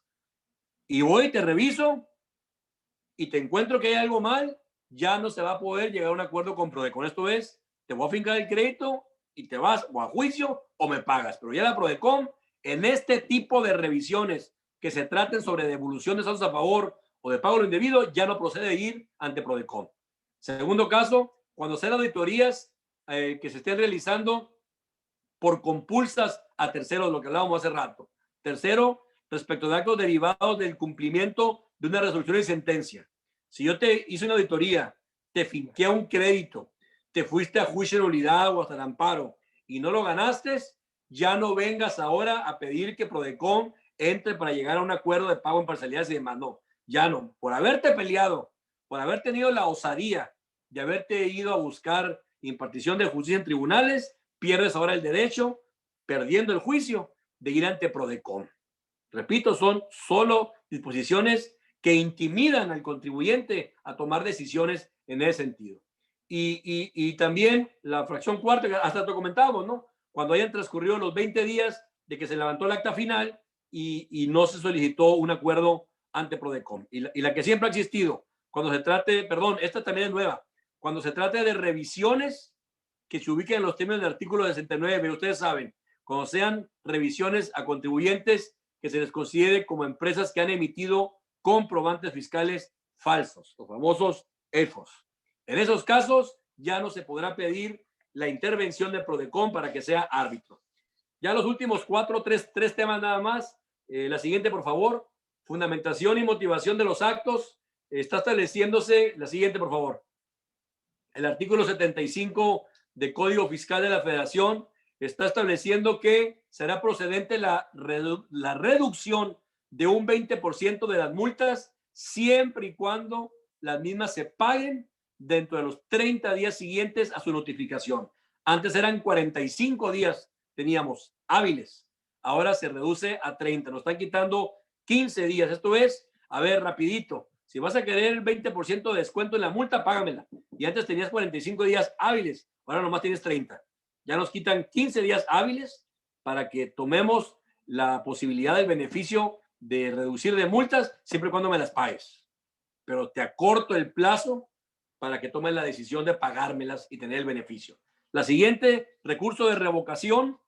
y voy y te reviso y te encuentro que hay algo mal, ya no se va a poder llegar a un acuerdo con Prodecon. Esto es, te voy a fincar el crédito y te vas o a juicio o me pagas. Pero ya la Prodecon, en este tipo de revisiones que se traten sobre devolución de saldos a favor o de pago lo indebido, ya no procede a ir ante Prodecon. Segundo caso, cuando sean auditorías que se estén realizando por compulsas a terceros, lo que hablábamos hace rato. Tercero, respecto de actos derivados del cumplimiento de una resolución y sentencia. Si yo te hice una auditoría, te finqué un crédito, te fuiste a juicio de nulidad o hasta el amparo y no lo ganaste, ya no vengas ahora a pedir que Prodecon entre para llegar a un acuerdo de pago en parcialidades y demás. No, ya no. Por haberte peleado, por haber tenido la osadía de haberte ido a buscar impartición de justicia en tribunales, pierdes ahora el derecho, perdiendo el juicio, de ir ante Prodecon. Repito, son solo disposiciones que intimidan al contribuyente a tomar decisiones en ese sentido. Y también la fracción cuarta, que hasta te comentábamos, ¿no? Cuando hayan transcurrido los 20 días de que se levantó el acta final y no se solicitó un acuerdo ante Prodecon. Y la que siempre ha existido, cuando se trate, perdón, esta también es nueva, cuando se trate de revisiones que se ubiquen en los términos del artículo 69, ustedes saben, cuando sean revisiones a contribuyentes que se les considere como empresas que han emitido comprobantes fiscales falsos, los famosos EFOS. En esos casos ya no se podrá pedir la intervención de Prodecon para que sea árbitro. Ya los últimos tres temas nada más. La siguiente, por favor. Fundamentación y motivación de los actos. Está estableciéndose la siguiente, por favor. El artículo 75 del Código Fiscal de la Federación está estableciendo que será procedente la reducción de un 20% de las multas siempre y cuando las mismas se paguen dentro de los 30 días siguientes a su notificación. Antes eran 45 días, teníamos hábiles. Ahora se reduce a 30. Nos están quitando 15 días. Esto es, a ver, rapidito. Si vas a querer el 20% de descuento en la multa, págamela. Y antes tenías 45 días hábiles. Ahora nomás tienes 30. Ya nos quitan 15 días hábiles para que tomemos la posibilidad del beneficio de reducir de multas siempre y cuando me las pagues. Pero te acorto el plazo para que tomes la decisión de pagármelas y tener el beneficio. La siguiente, recurso de revocación.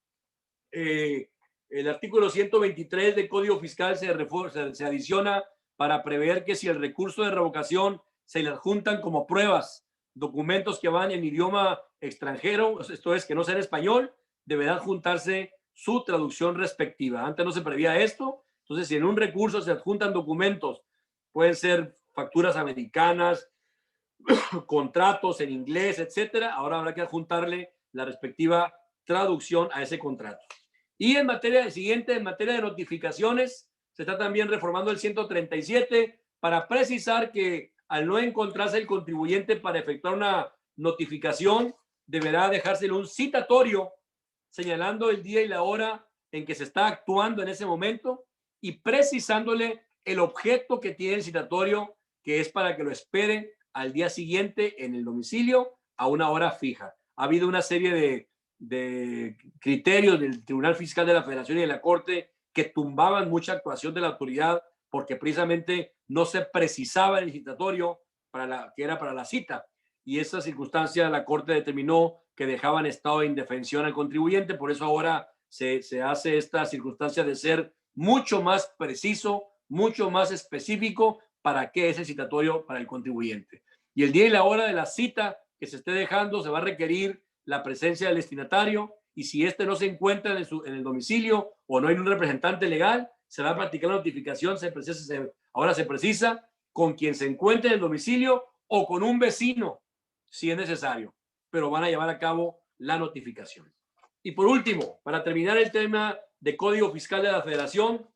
El artículo 123 del Código Fiscal se adiciona para prever que si el recurso de revocación se le adjuntan como pruebas documentos que van en idioma extranjero, esto es, que no sea en español, deberá adjuntarse su traducción respectiva. Antes no se prevía esto, entonces si en un recurso se adjuntan documentos, pueden ser facturas americanas, contratos en inglés, etcétera, ahora habrá que adjuntarle la respectiva traducción a ese contrato. Y en materia de notificaciones, se está también reformando el 137 para precisar que al no encontrarse el contribuyente para efectuar una notificación, deberá dejársele un citatorio señalando el día y la hora en que se está actuando en ese momento y precisándole el objeto que tiene el citatorio, que es para que lo espere al día siguiente en el domicilio a una hora fija. Ha habido una serie de criterios del Tribunal Fiscal de la Federación y de la Corte que tumbaban mucha actuación de la autoridad porque precisamente no se precisaba el citatorio que era para la cita. y esa circunstancia la Corte determinó que dejaba en estado de indefensión al contribuyente. Por eso ahora se hace esta circunstancia de ser mucho más preciso, mucho más específico para qué es el citatorio para el contribuyente. Y el día y la hora de la cita que se esté dejando, se va a requerir la presencia del destinatario, y si este no se encuentra en el domicilio o no hay un representante legal, se va a practicar la notificación. Ahora se precisa con quien se encuentre en el domicilio o con un vecino, si es necesario, pero van a llevar a cabo la notificación. Y por último, para terminar el tema de Código Fiscal de la Federación,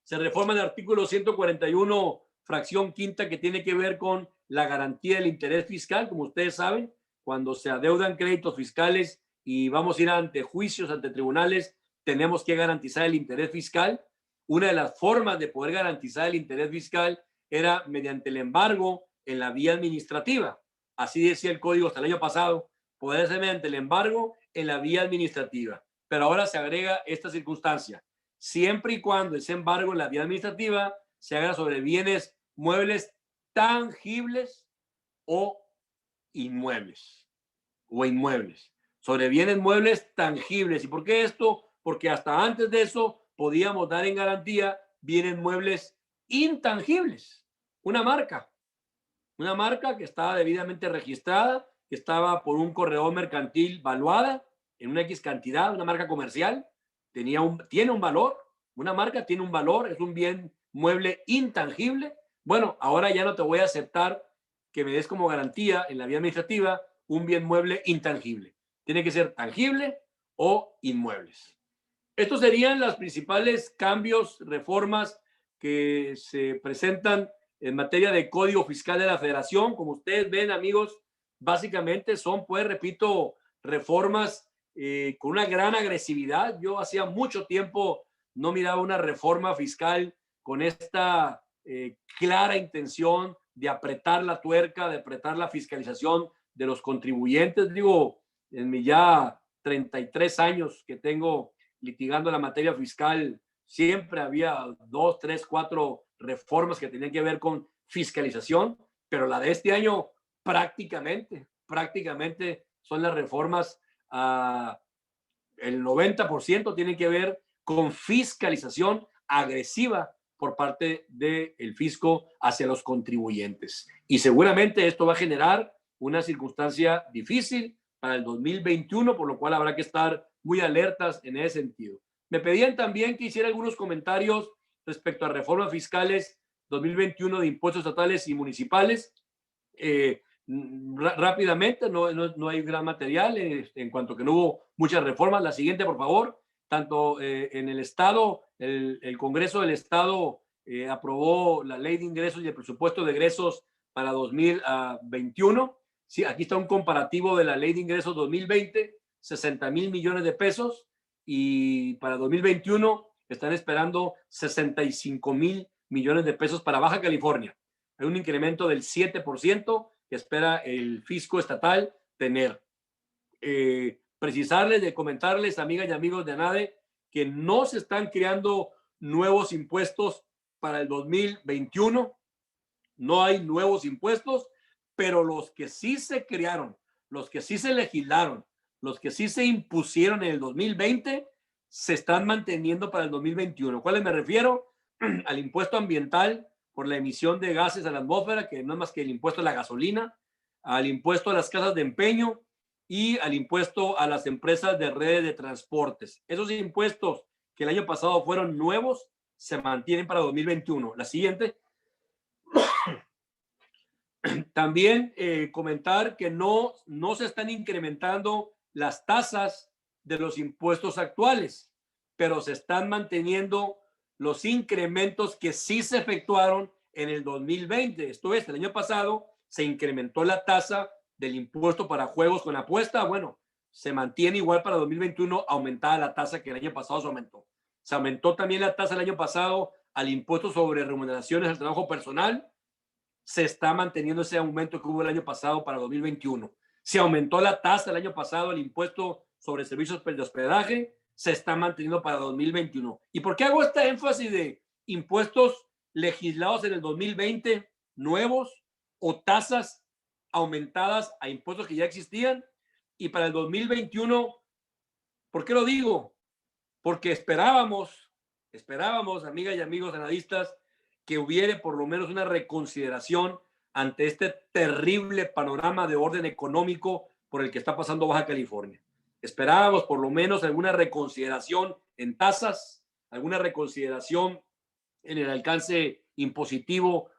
se reforma el artículo 141, fracción quinta, que tiene que ver con la garantía del interés fiscal. Como ustedes saben, cuando se adeudan créditos fiscales y vamos a ir ante juicios, ante tribunales, tenemos que garantizar el interés fiscal. Una de las formas de poder garantizar el interés fiscal era mediante el embargo en la vía administrativa. Así decía el código hasta el año pasado, poder ser mediante el embargo en la vía administrativa. Pero ahora se agrega esta circunstancia, siempre y cuando ese embargo en la vía administrativa se haga sobre bienes muebles tangibles o inmuebles. Sobre bienes muebles tangibles. ¿Y por qué esto? Porque hasta antes de eso podíamos dar en garantía bienes muebles intangibles. Una marca que estaba debidamente registrada, que estaba por un corredor mercantil valuada en una X cantidad, una marca comercial, tiene un valor. Una marca tiene un valor, es un bien mueble intangible. Bueno, ahora ya no te voy a aceptar que me des como garantía en la vía administrativa un bien mueble intangible. Tiene que ser tangible o inmuebles. Estos serían los principales cambios, reformas que se presentan en materia de Código Fiscal de la Federación. Como ustedes ven, amigos, básicamente son, pues, repito, reformas con una gran agresividad. Yo hacía mucho tiempo no miraba una reforma fiscal con esta clara intención de apretar la tuerca, de apretar la fiscalización de los contribuyentes. Digo, en mis ya 33 años que tengo litigando la materia fiscal, siempre había 2, 3, 4 reformas que tenían que ver con fiscalización, pero la de este año prácticamente son las reformas, el 90% tienen que ver con fiscalización agresiva por parte del fisco hacia los contribuyentes. Y seguramente esto va a generar una circunstancia difícil para el 2021, por lo cual habrá que estar muy alertas en ese sentido. Me pedían también que hiciera algunos comentarios respecto a reformas fiscales 2021 de impuestos estatales y municipales. Rápidamente, no hay gran material en cuanto que no hubo muchas reformas. La siguiente, por favor. Tanto en el Estado, el Congreso del Estado aprobó la Ley de Ingresos y el Presupuesto de Egresos para 2021. Sí, aquí está un comparativo de la Ley de Ingresos 2020, 60,000 millones de pesos, y para 2021 están esperando 65,000 millones de pesos para Baja California. Hay un incremento del 7% que espera el fisco estatal tener. Precisarles, de comentarles, amigas y amigos de ANADE, que no se están creando nuevos impuestos para el 2021. No hay nuevos impuestos, pero los que sí se crearon, los que sí se legislaron, los que sí se impusieron en el 2020, se están manteniendo para el 2021. ¿Cuáles me refiero? Al impuesto ambiental por la emisión de gases a la atmósfera, que no es más que el impuesto a la gasolina, al impuesto a las casas de empeño y al impuesto a las empresas de redes de transportes. Esos impuestos que el año pasado fueron nuevos se mantienen para 2021. La siguiente. También comentar que no se están incrementando las tasas de los impuestos actuales, pero se están manteniendo los incrementos que sí se efectuaron en el 2020. Esto es, el año pasado se incrementó la tasa del impuesto para juegos con apuesta. Bueno, se mantiene igual para 2021, aumentada la tasa que el año pasado se aumentó. Se aumentó también la tasa el año pasado al impuesto sobre remuneraciones al trabajo personal. Se está manteniendo ese aumento que hubo el año pasado para 2021. Se aumentó la tasa el año pasado, el impuesto sobre servicios de hospedaje, se está manteniendo para 2021. ¿Y por qué hago esta énfasis de impuestos legislados en el 2020, nuevos, o tasas aumentadas a impuestos que ya existían. Y para el 2021, ¿por qué lo digo? Porque esperábamos, amigas y amigos analistas, que hubiera por lo menos una reconsideración ante este terrible panorama de orden económico por el que está pasando Baja California. Esperábamos por lo menos alguna reconsideración en tasas, alguna reconsideración en el alcance impositivo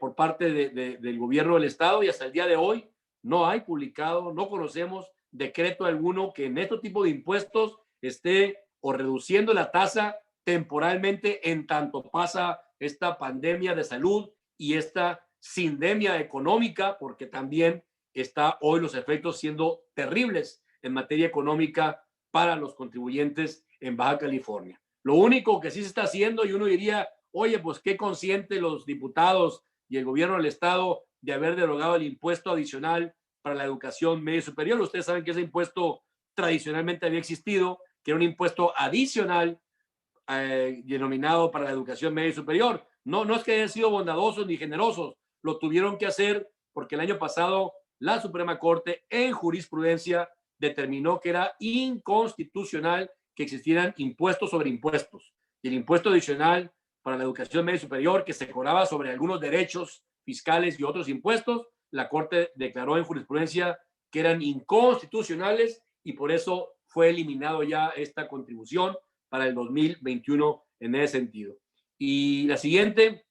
por parte del gobierno del estado, y hasta el día de hoy no hay publicado, no conocemos decreto alguno que en este tipo de impuestos esté o reduciendo la tasa temporalmente en tanto pasa esta pandemia de salud y esta sindemia económica, porque también está hoy los efectos siendo terribles en materia económica para los contribuyentes en Baja California. Lo único que sí se está haciendo, y uno diría, oye, pues qué consciente los diputados y el gobierno del estado de haber derogado el impuesto adicional para la educación media y superior. Ustedes saben que ese impuesto tradicionalmente había existido, que era un impuesto adicional denominado para la educación media y superior. No es que hayan sido bondadosos ni generosos, lo tuvieron que hacer porque el año pasado la Suprema Corte en jurisprudencia determinó que era inconstitucional que existieran impuestos sobre impuestos. Y el impuesto adicional para la educación media y superior, que se cobraba sobre algunos derechos fiscales y otros impuestos, la Corte declaró en jurisprudencia que eran inconstitucionales y por eso fue eliminado ya esta contribución para el 2021 en ese sentido. Y la siguiente,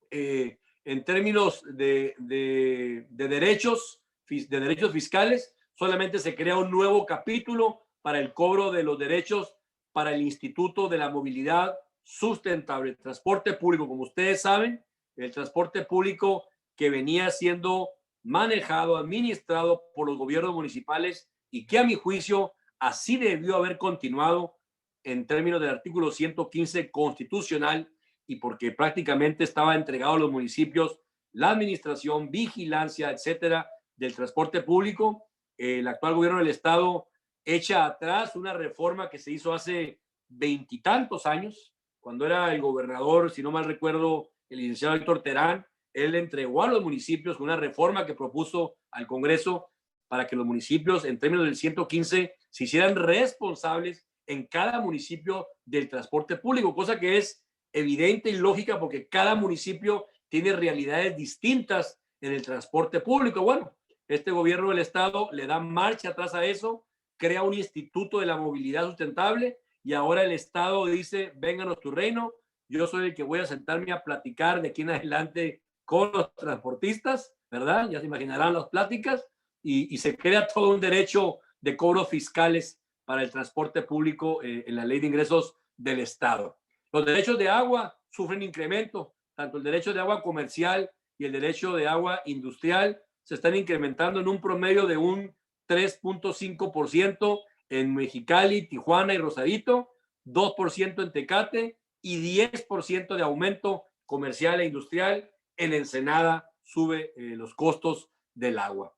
en términos de derechos fiscales, solamente se crea un nuevo capítulo para el cobro de los derechos para el Instituto de la Movilidad Sustentable, el transporte público. Como ustedes saben, el transporte público que venía siendo manejado, administrado por los gobiernos municipales y que a mi juicio así debió haber continuado en términos del artículo 115 constitucional, y porque prácticamente estaba entregado a los municipios la administración, vigilancia, etcétera, del transporte público. El actual gobierno del estado echa atrás una reforma que se hizo hace veintitantos años, cuando era el gobernador, si no mal recuerdo, el licenciado Héctor Terán. Él entregó a los municipios con una reforma que propuso al Congreso para que los municipios, en términos del 115, se hicieran responsables en cada municipio del transporte público, cosa que es evidente y lógica porque cada municipio tiene realidades distintas en el transporte público. Bueno, este gobierno del estado le da marcha atrás a eso, crea un instituto de la movilidad sustentable y ahora el estado dice, vénganos tu reino, yo soy el que voy a sentarme a platicar de aquí en adelante con los transportistas, ¿verdad? Ya se imaginarán las pláticas y se crea todo un derecho de cobros fiscales para el transporte público en la ley de ingresos del estado. Los derechos de agua sufren incremento, tanto el derecho de agua comercial y el derecho de agua industrial se están incrementando en un promedio de un 3.5% en Mexicali, Tijuana y Rosarito, 2% en Tecate y 10% de aumento comercial e industrial en Ensenada. Sube los costos del agua.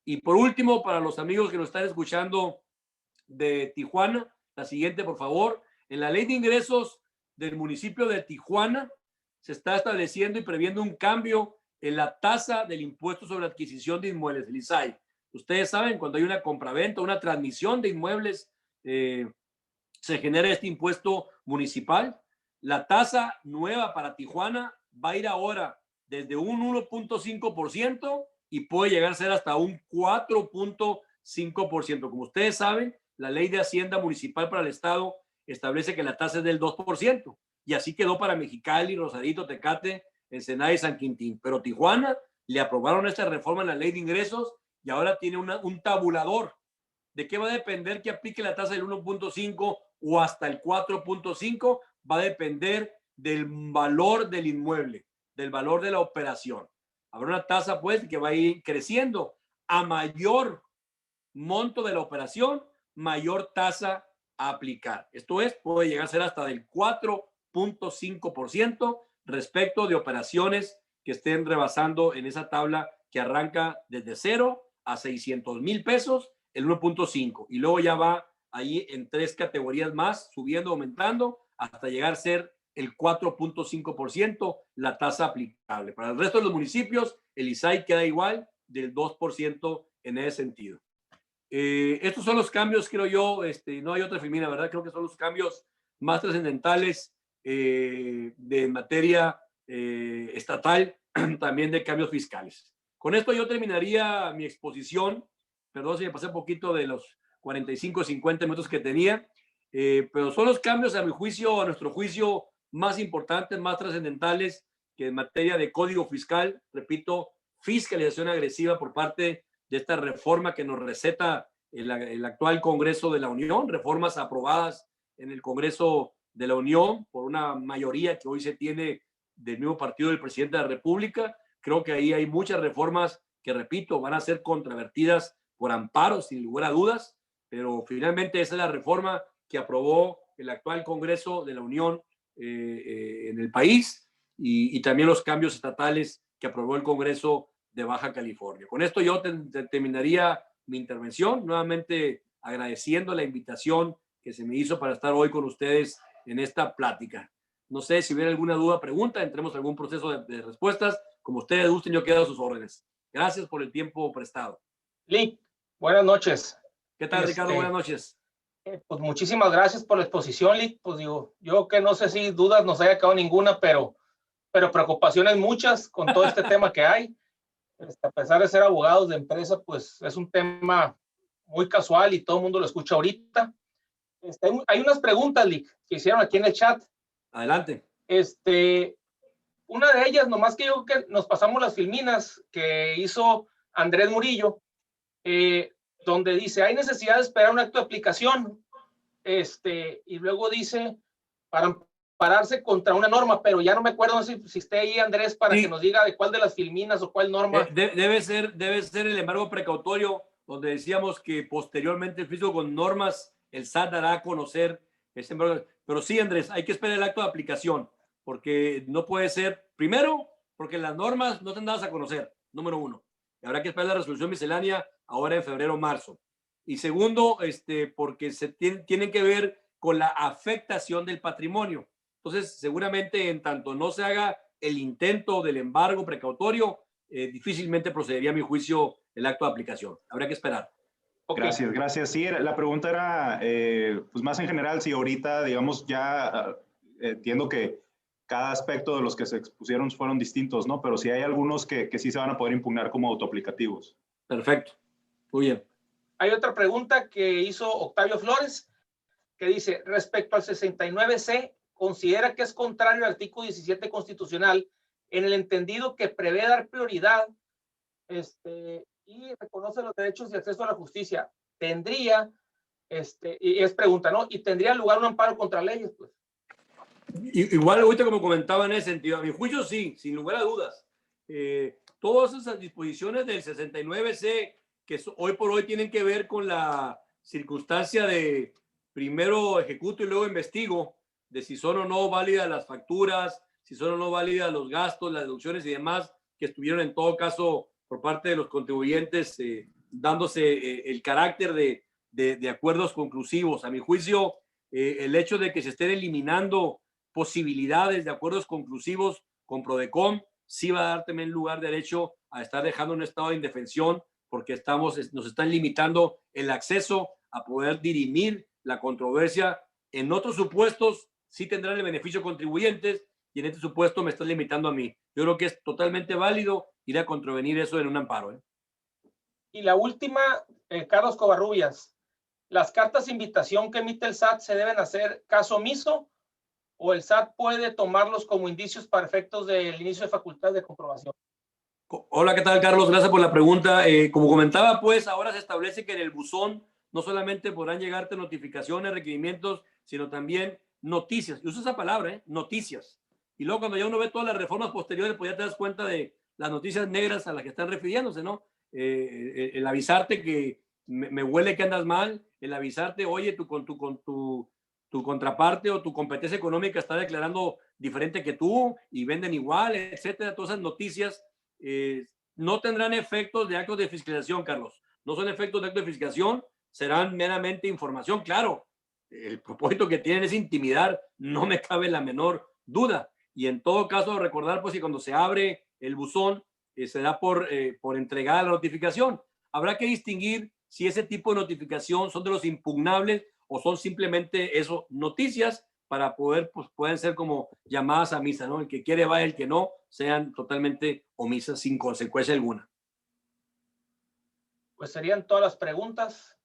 Y por último, para los amigos que nos están escuchando de Tijuana, la siguiente, por favor. En la ley de ingresos del municipio de Tijuana se está estableciendo y previendo un cambio en la tasa del impuesto sobre adquisición de inmuebles, el ISAI. Ustedes saben, cuando hay una compraventa, una transmisión de inmuebles, se genera este impuesto municipal. La tasa nueva para Tijuana va a ir ahora desde un 1.5% y puede llegar a ser hasta un 4.5%. Como ustedes saben, la ley de Hacienda Municipal para el Estado establece que la tasa es del 2%, y así quedó para Mexicali, Rosarito, Tecate, Ensenada y San Quintín. Pero Tijuana le aprobaron esta reforma en la ley de ingresos y ahora tiene un tabulador. ¿De qué va a depender que aplique la tasa del 1.5 o hasta el 4.5? Va a depender del valor del inmueble, del valor de la operación. Habrá una tasa pues que va a ir creciendo. A mayor monto de la operación, mayor tasa a aplicar. Esto es, puede llegar a ser hasta del 4.5% respecto de operaciones que estén rebasando en esa tabla que arranca desde 0 a 600,000 pesos, el 1.5, y luego ya va ahí en 3 categorías más, subiendo, aumentando, hasta llegar a ser el 4.5% la tasa aplicable. Para el resto de los municipios, el ISAI queda igual, del 2% en ese sentido. Estos son los cambios, creo yo, no hay otra Filmina, ¿verdad? Creo que son los cambios más trascendentales de materia estatal, también de cambios fiscales. Con esto yo terminaría mi exposición. Perdón si me pasé un poquito de los 45, 50 minutos que tenía, pero son los cambios, a mi juicio, a nuestro juicio, más importantes, más trascendentales que en materia de código fiscal, repito, fiscalización agresiva por parte de esta reforma que nos receta el actual Congreso de la Unión, reformas aprobadas en el Congreso de la Unión por una mayoría que hoy se tiene del mismo partido del presidente de la República. Creo que ahí hay muchas reformas que, repito, van a ser controvertidas por amparo, sin lugar a dudas, pero finalmente esa es la reforma que aprobó el actual Congreso de la Unión en el país y también los cambios estatales que aprobó el Congreso de Baja California. Con esto yo terminaría mi intervención, nuevamente agradeciendo la invitación que se me hizo para estar hoy con ustedes en esta plática. No sé si hubiera alguna duda, pregunta, entremos a algún proceso de respuestas. Como ustedes gusten, yo quedo a sus órdenes. Gracias por el tiempo prestado. Lic, buenas noches. ¿Qué tal, Ricardo? Buenas noches. Pues muchísimas gracias por la exposición, Lic. Pues digo, yo que no sé si dudas nos haya quedado ninguna, pero preocupaciones muchas con todo este tema que hay. A pesar de ser abogados de empresa, pues es un tema muy casual y todo el mundo lo escucha ahorita. Hay unas preguntas, Lic, que hicieron aquí en el chat. Adelante. Una de ellas, nomás que yo que nos pasamos las filminas que hizo Andrés Murillo, donde dice, hay necesidad de esperar un acto de aplicación, y luego dice, para pararse contra una norma, pero ya no me acuerdo si esté ahí Andrés para que nos diga de cuál de las filminas o cuál norma. Debe ser el embargo precautorio, donde decíamos que posteriormente el fisco con normas, el SAT dará a conocer ese embargo. Pero sí, Andrés, hay que esperar el acto de aplicación, porque no puede ser, primero, porque las normas no están dadas a conocer, número uno. Habrá que esperar la resolución miscelánea ahora en febrero o marzo. Y segundo, porque tienen que ver con la afectación del patrimonio. Entonces, seguramente en tanto no se haga el intento del embargo precautorio, difícilmente procedería a mi juicio el acto de aplicación. Habrá que esperar. Okay. Gracias. Sí, la pregunta era, pues más en general, si ahorita, digamos, ya entiendo que cada aspecto de los que se expusieron fueron distintos, ¿no? Pero si hay algunos que sí se van a poder impugnar como autoaplicativos. Perfecto. Muy bien. Hay otra pregunta que hizo Octavio Flores, que dice, respecto al 69C, considera que es contrario al artículo 17 constitucional en el entendido que prevé dar prioridad y reconoce los derechos y acceso a la justicia. Tendría, y es pregunta, ¿no? Y tendría lugar un amparo contra leyes, pues. Igual ahorita como comentaba en ese sentido, a mi juicio sí, sin lugar a dudas. Todas esas disposiciones del 69C que hoy por hoy tienen que ver con la circunstancia de primero ejecuto y luego investigo, de si son o no válidas las facturas, si son o no válidas los gastos, las deducciones y demás, que estuvieron en todo caso por parte de los contribuyentes dándose el carácter de acuerdos conclusivos. A mi juicio, el hecho de que se estén eliminando posibilidades de acuerdos conclusivos con Prodecon sí va a dar también lugar derecho a estar dejando un estado de indefensión, porque nos están limitando el acceso a poder dirimir la controversia. En otros supuestos sí tendrán el beneficio contribuyentes y en este supuesto me están limitando a mí. Yo creo que es totalmente válido ir a contravenir eso en un amparo. Y la última, Carlos Covarrubias, ¿las cartas de invitación que emite el SAT se deben hacer caso omiso o el SAT puede tomarlos como indicios para efectos del inicio de facultad de comprobación? Hola, ¿qué tal, Carlos? Gracias por la pregunta. Como comentaba, pues ahora se establece que en el buzón no solamente podrán llegarte notificaciones, requerimientos, sino también noticias. Y uso esa palabra, noticias. Y luego cuando ya uno ve todas las reformas posteriores, pues ya te das cuenta de las noticias negras a las que están refiriéndose, ¿no? El avisarte que me huele que andas mal, el avisarte, oye, tu contraparte o tu competencia económica está declarando diferente que tú y venden igual, etcétera. Todas esas noticias no tendrán efectos de actos de fiscalización, Carlos. No son efectos de actos de fiscalización, serán meramente información. Claro, el propósito que tienen es intimidar, no me cabe la menor duda. Y en todo caso, recordar pues que cuando se abre el buzón, se da por entregada la notificación. Habrá que distinguir si ese tipo de notificación son de los impugnables o son simplemente eso, noticias para poder, pues pueden ser como llamadas a misa, ¿no? El que quiere vaya, el que no, sean totalmente omisas sin consecuencia alguna. Pues serían todas las preguntas.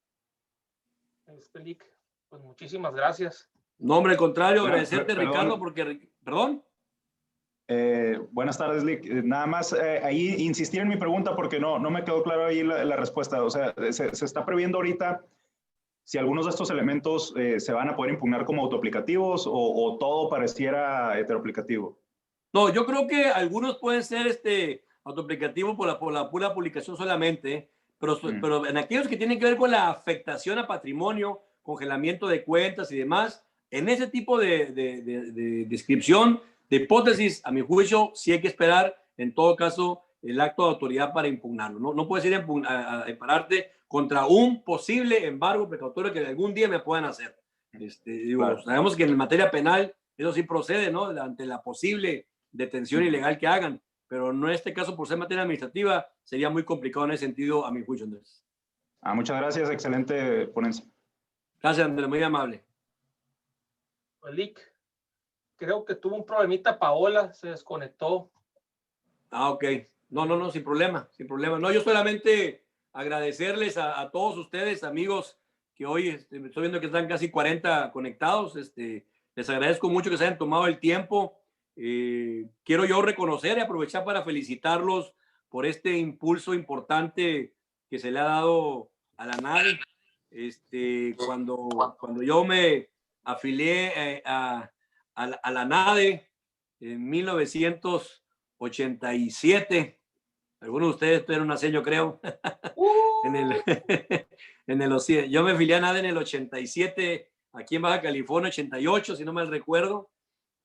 Lic, pues muchísimas gracias. No, hombre, al contrario, agradecerte, Ricardo, porque, perdón. Buenas tardes, Lick. Nada más ahí insistir en mi pregunta porque no me quedó claro ahí la respuesta. O sea, se está previendo ahorita si algunos de estos elementos se van a poder impugnar como autoaplicativos o todo pareciera heteroaplicativo. No, yo creo que algunos pueden ser autoaplicativos por la pura publicación solamente, pero en aquellos que tienen que ver con la afectación a patrimonio, congelamiento de cuentas y demás, en ese tipo de descripción, de hipótesis, a mi juicio, sí hay que esperar, en todo caso, el acto de autoridad para impugnarlo. No puedes ir a ampararte contra un posible embargo precautorio que algún día me puedan hacer. Claro. Sabemos que en materia penal eso sí procede, ¿no? Ante la posible detención ilegal que hagan, pero en este caso, por ser materia administrativa, sería muy complicado en ese sentido, a mi juicio, Andrés. Muchas gracias, excelente ponencia. Gracias, Andrés, muy amable. Lick, creo que tuvo un problemita Paola, se desconectó. Ok. No, sin problema, sin problema. No, yo solamente agradecerles a todos ustedes, amigos, que hoy estoy viendo que están casi 40 conectados. Les agradezco mucho que se hayan tomado el tiempo. Quiero yo reconocer y aprovechar para felicitarlos por este impulso importante que se le ha dado a la NADE. Cuando yo me afilié a la NADE en 1987, algunos de ustedes tuvieron nacer, yo creo, yo me afilié a NADE en el 87, aquí en Baja California, 88, si no mal recuerdo.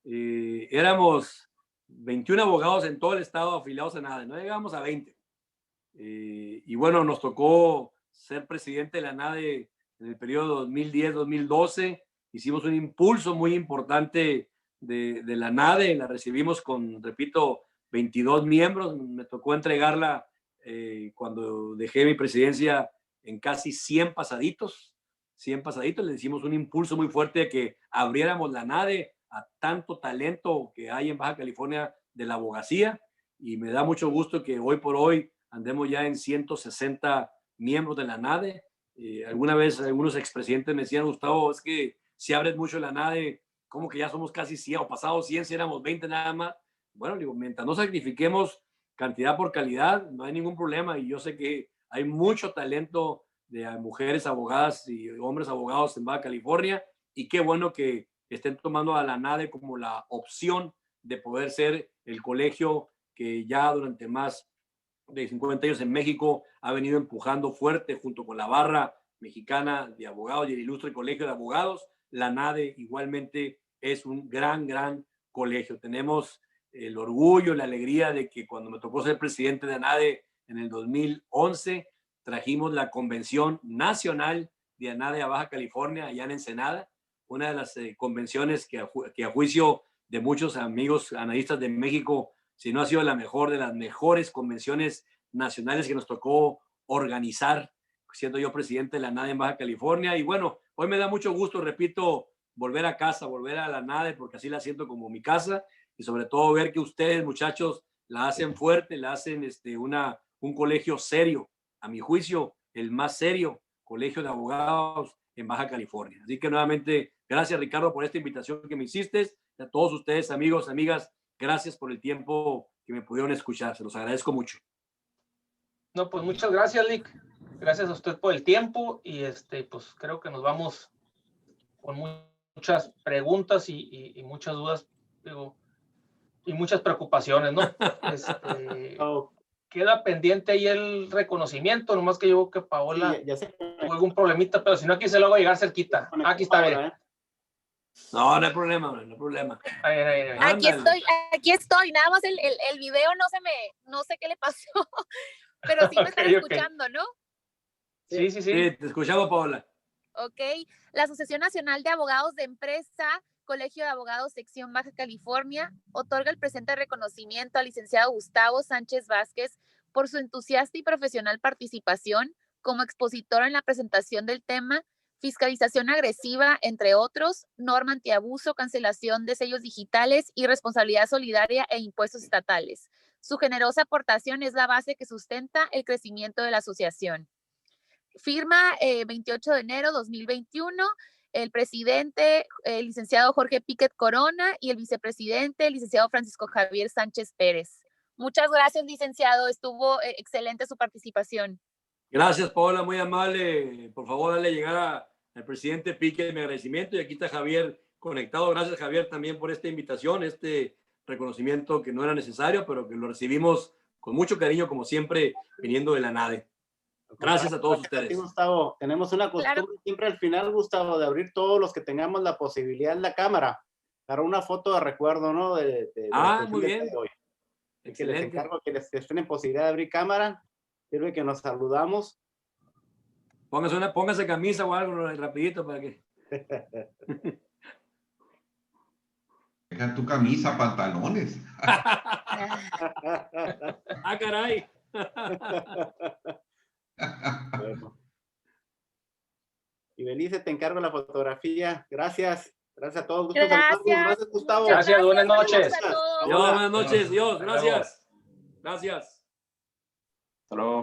Éramos 21 abogados en todo el estado afiliados a NADE, no llegamos a 20. Y bueno, nos tocó ser presidente de la NADE en el periodo 2010-2012. Hicimos un impulso muy importante de la NADE, la recibimos con, repito, 22 miembros. Me tocó entregarla cuando dejé mi presidencia en casi 100 pasaditos. Le hicimos un impulso muy fuerte de que abriéramos la NADE a tanto talento que hay en Baja California de la abogacía, y me da mucho gusto que hoy por hoy andemos ya en 160 miembros de la NADE. Alguna vez algunos expresidentes me decían, Gustavo, es que si abres mucho la NADE, como que ya somos casi 100 o pasados 100, si éramos 20 nada más. Bueno, digo, mientras no sacrifiquemos cantidad por calidad, no hay ningún problema, y yo sé que hay mucho talento de mujeres abogadas y hombres abogados en Baja California, y qué bueno que estén tomando a la NADE como la opción de poder ser el colegio que ya durante más de 50 años en México ha venido empujando fuerte junto con la barra mexicana de abogados y el ilustre colegio de abogados. La NADE igualmente es un gran colegio. Tenemos el orgullo, la alegría de que cuando me tocó ser presidente de NADE en el 2011, trajimos la convención nacional de ANADE a Baja California, allá en Ensenada, una de las convenciones que a juicio de muchos amigos analistas de México, si no ha sido la mejor de las mejores convenciones nacionales que nos tocó organizar, siendo yo presidente de la NADE en Baja California. Y bueno, hoy me da mucho gusto, repito, volver a casa, volver a la NADE, porque así la siento como mi casa, y sobre todo ver que ustedes, muchachos, la hacen fuerte, la hacen un colegio serio, a mi juicio, el más serio colegio de abogados en Baja California. Así que nuevamente, gracias, Ricardo, por esta invitación que me hiciste. A todos ustedes, amigos, amigas, gracias por el tiempo que me pudieron escuchar. Se los agradezco mucho. No, pues muchas gracias, Lick. Gracias a usted por el tiempo, y pues creo que nos vamos con muchas preguntas y muchas dudas, digo, y muchas preocupaciones, ¿no? Queda pendiente ahí el reconocimiento, nomás que yo creo que Paola tuvo algún problemita, pero si no, aquí se lo hago llegar cerquita. Aquí está, bien. No hay problema, no hay problema. Ahí. Aquí estoy, nada más el video no sé qué le pasó, pero sí me están escuchando, ¿no? Sí. Sí, te escuchamos, Paola. Ok, la Asociación Nacional de Abogados de Empresa Colegio de Abogados, Sección Baja California, otorga el presente reconocimiento al licenciado Gustavo Sánchez Vázquez por su entusiasta y profesional participación como expositor en la presentación del tema fiscalización agresiva, entre otros, norma antiabuso, cancelación de sellos digitales y responsabilidad solidaria e impuestos estatales. Su generosa aportación es la base que sustenta el crecimiento de la asociación. Firma 28 de enero 2021, el presidente, el licenciado Jorge Piquet Corona, y el vicepresidente, el licenciado Francisco Javier Sánchez Pérez. Muchas gracias, licenciado. Estuvo excelente su participación. Gracias, Paola, muy amable. Por favor, dale llegar al presidente Piquet mi agradecimiento. Y aquí está Javier conectado. Gracias, Javier, también por esta invitación, este reconocimiento que no era necesario, pero que lo recibimos con mucho cariño, como siempre, viniendo de la NADE. Gracias a todos ustedes. Sí, Gustavo, tenemos una costumbre siempre al final, Gustavo, de abrir todos los que tengamos la posibilidad en la cámara para una foto de recuerdo, ¿no? Muy bien. De hoy. Que les encargo que les estén en posibilidad de abrir cámara. Sirve que nos saludamos. Póngase camisa o algo rapidito para que... Deja tu camisa, pantalones. ¡Ah, caray! Bueno. Y Belice, te encargo la fotografía. Gracias. Gracias a todos. Gracias, Gustavo. Gracias, buenas noches. Buenas noches, Dios. Gracias. Gracias. Hasta luego.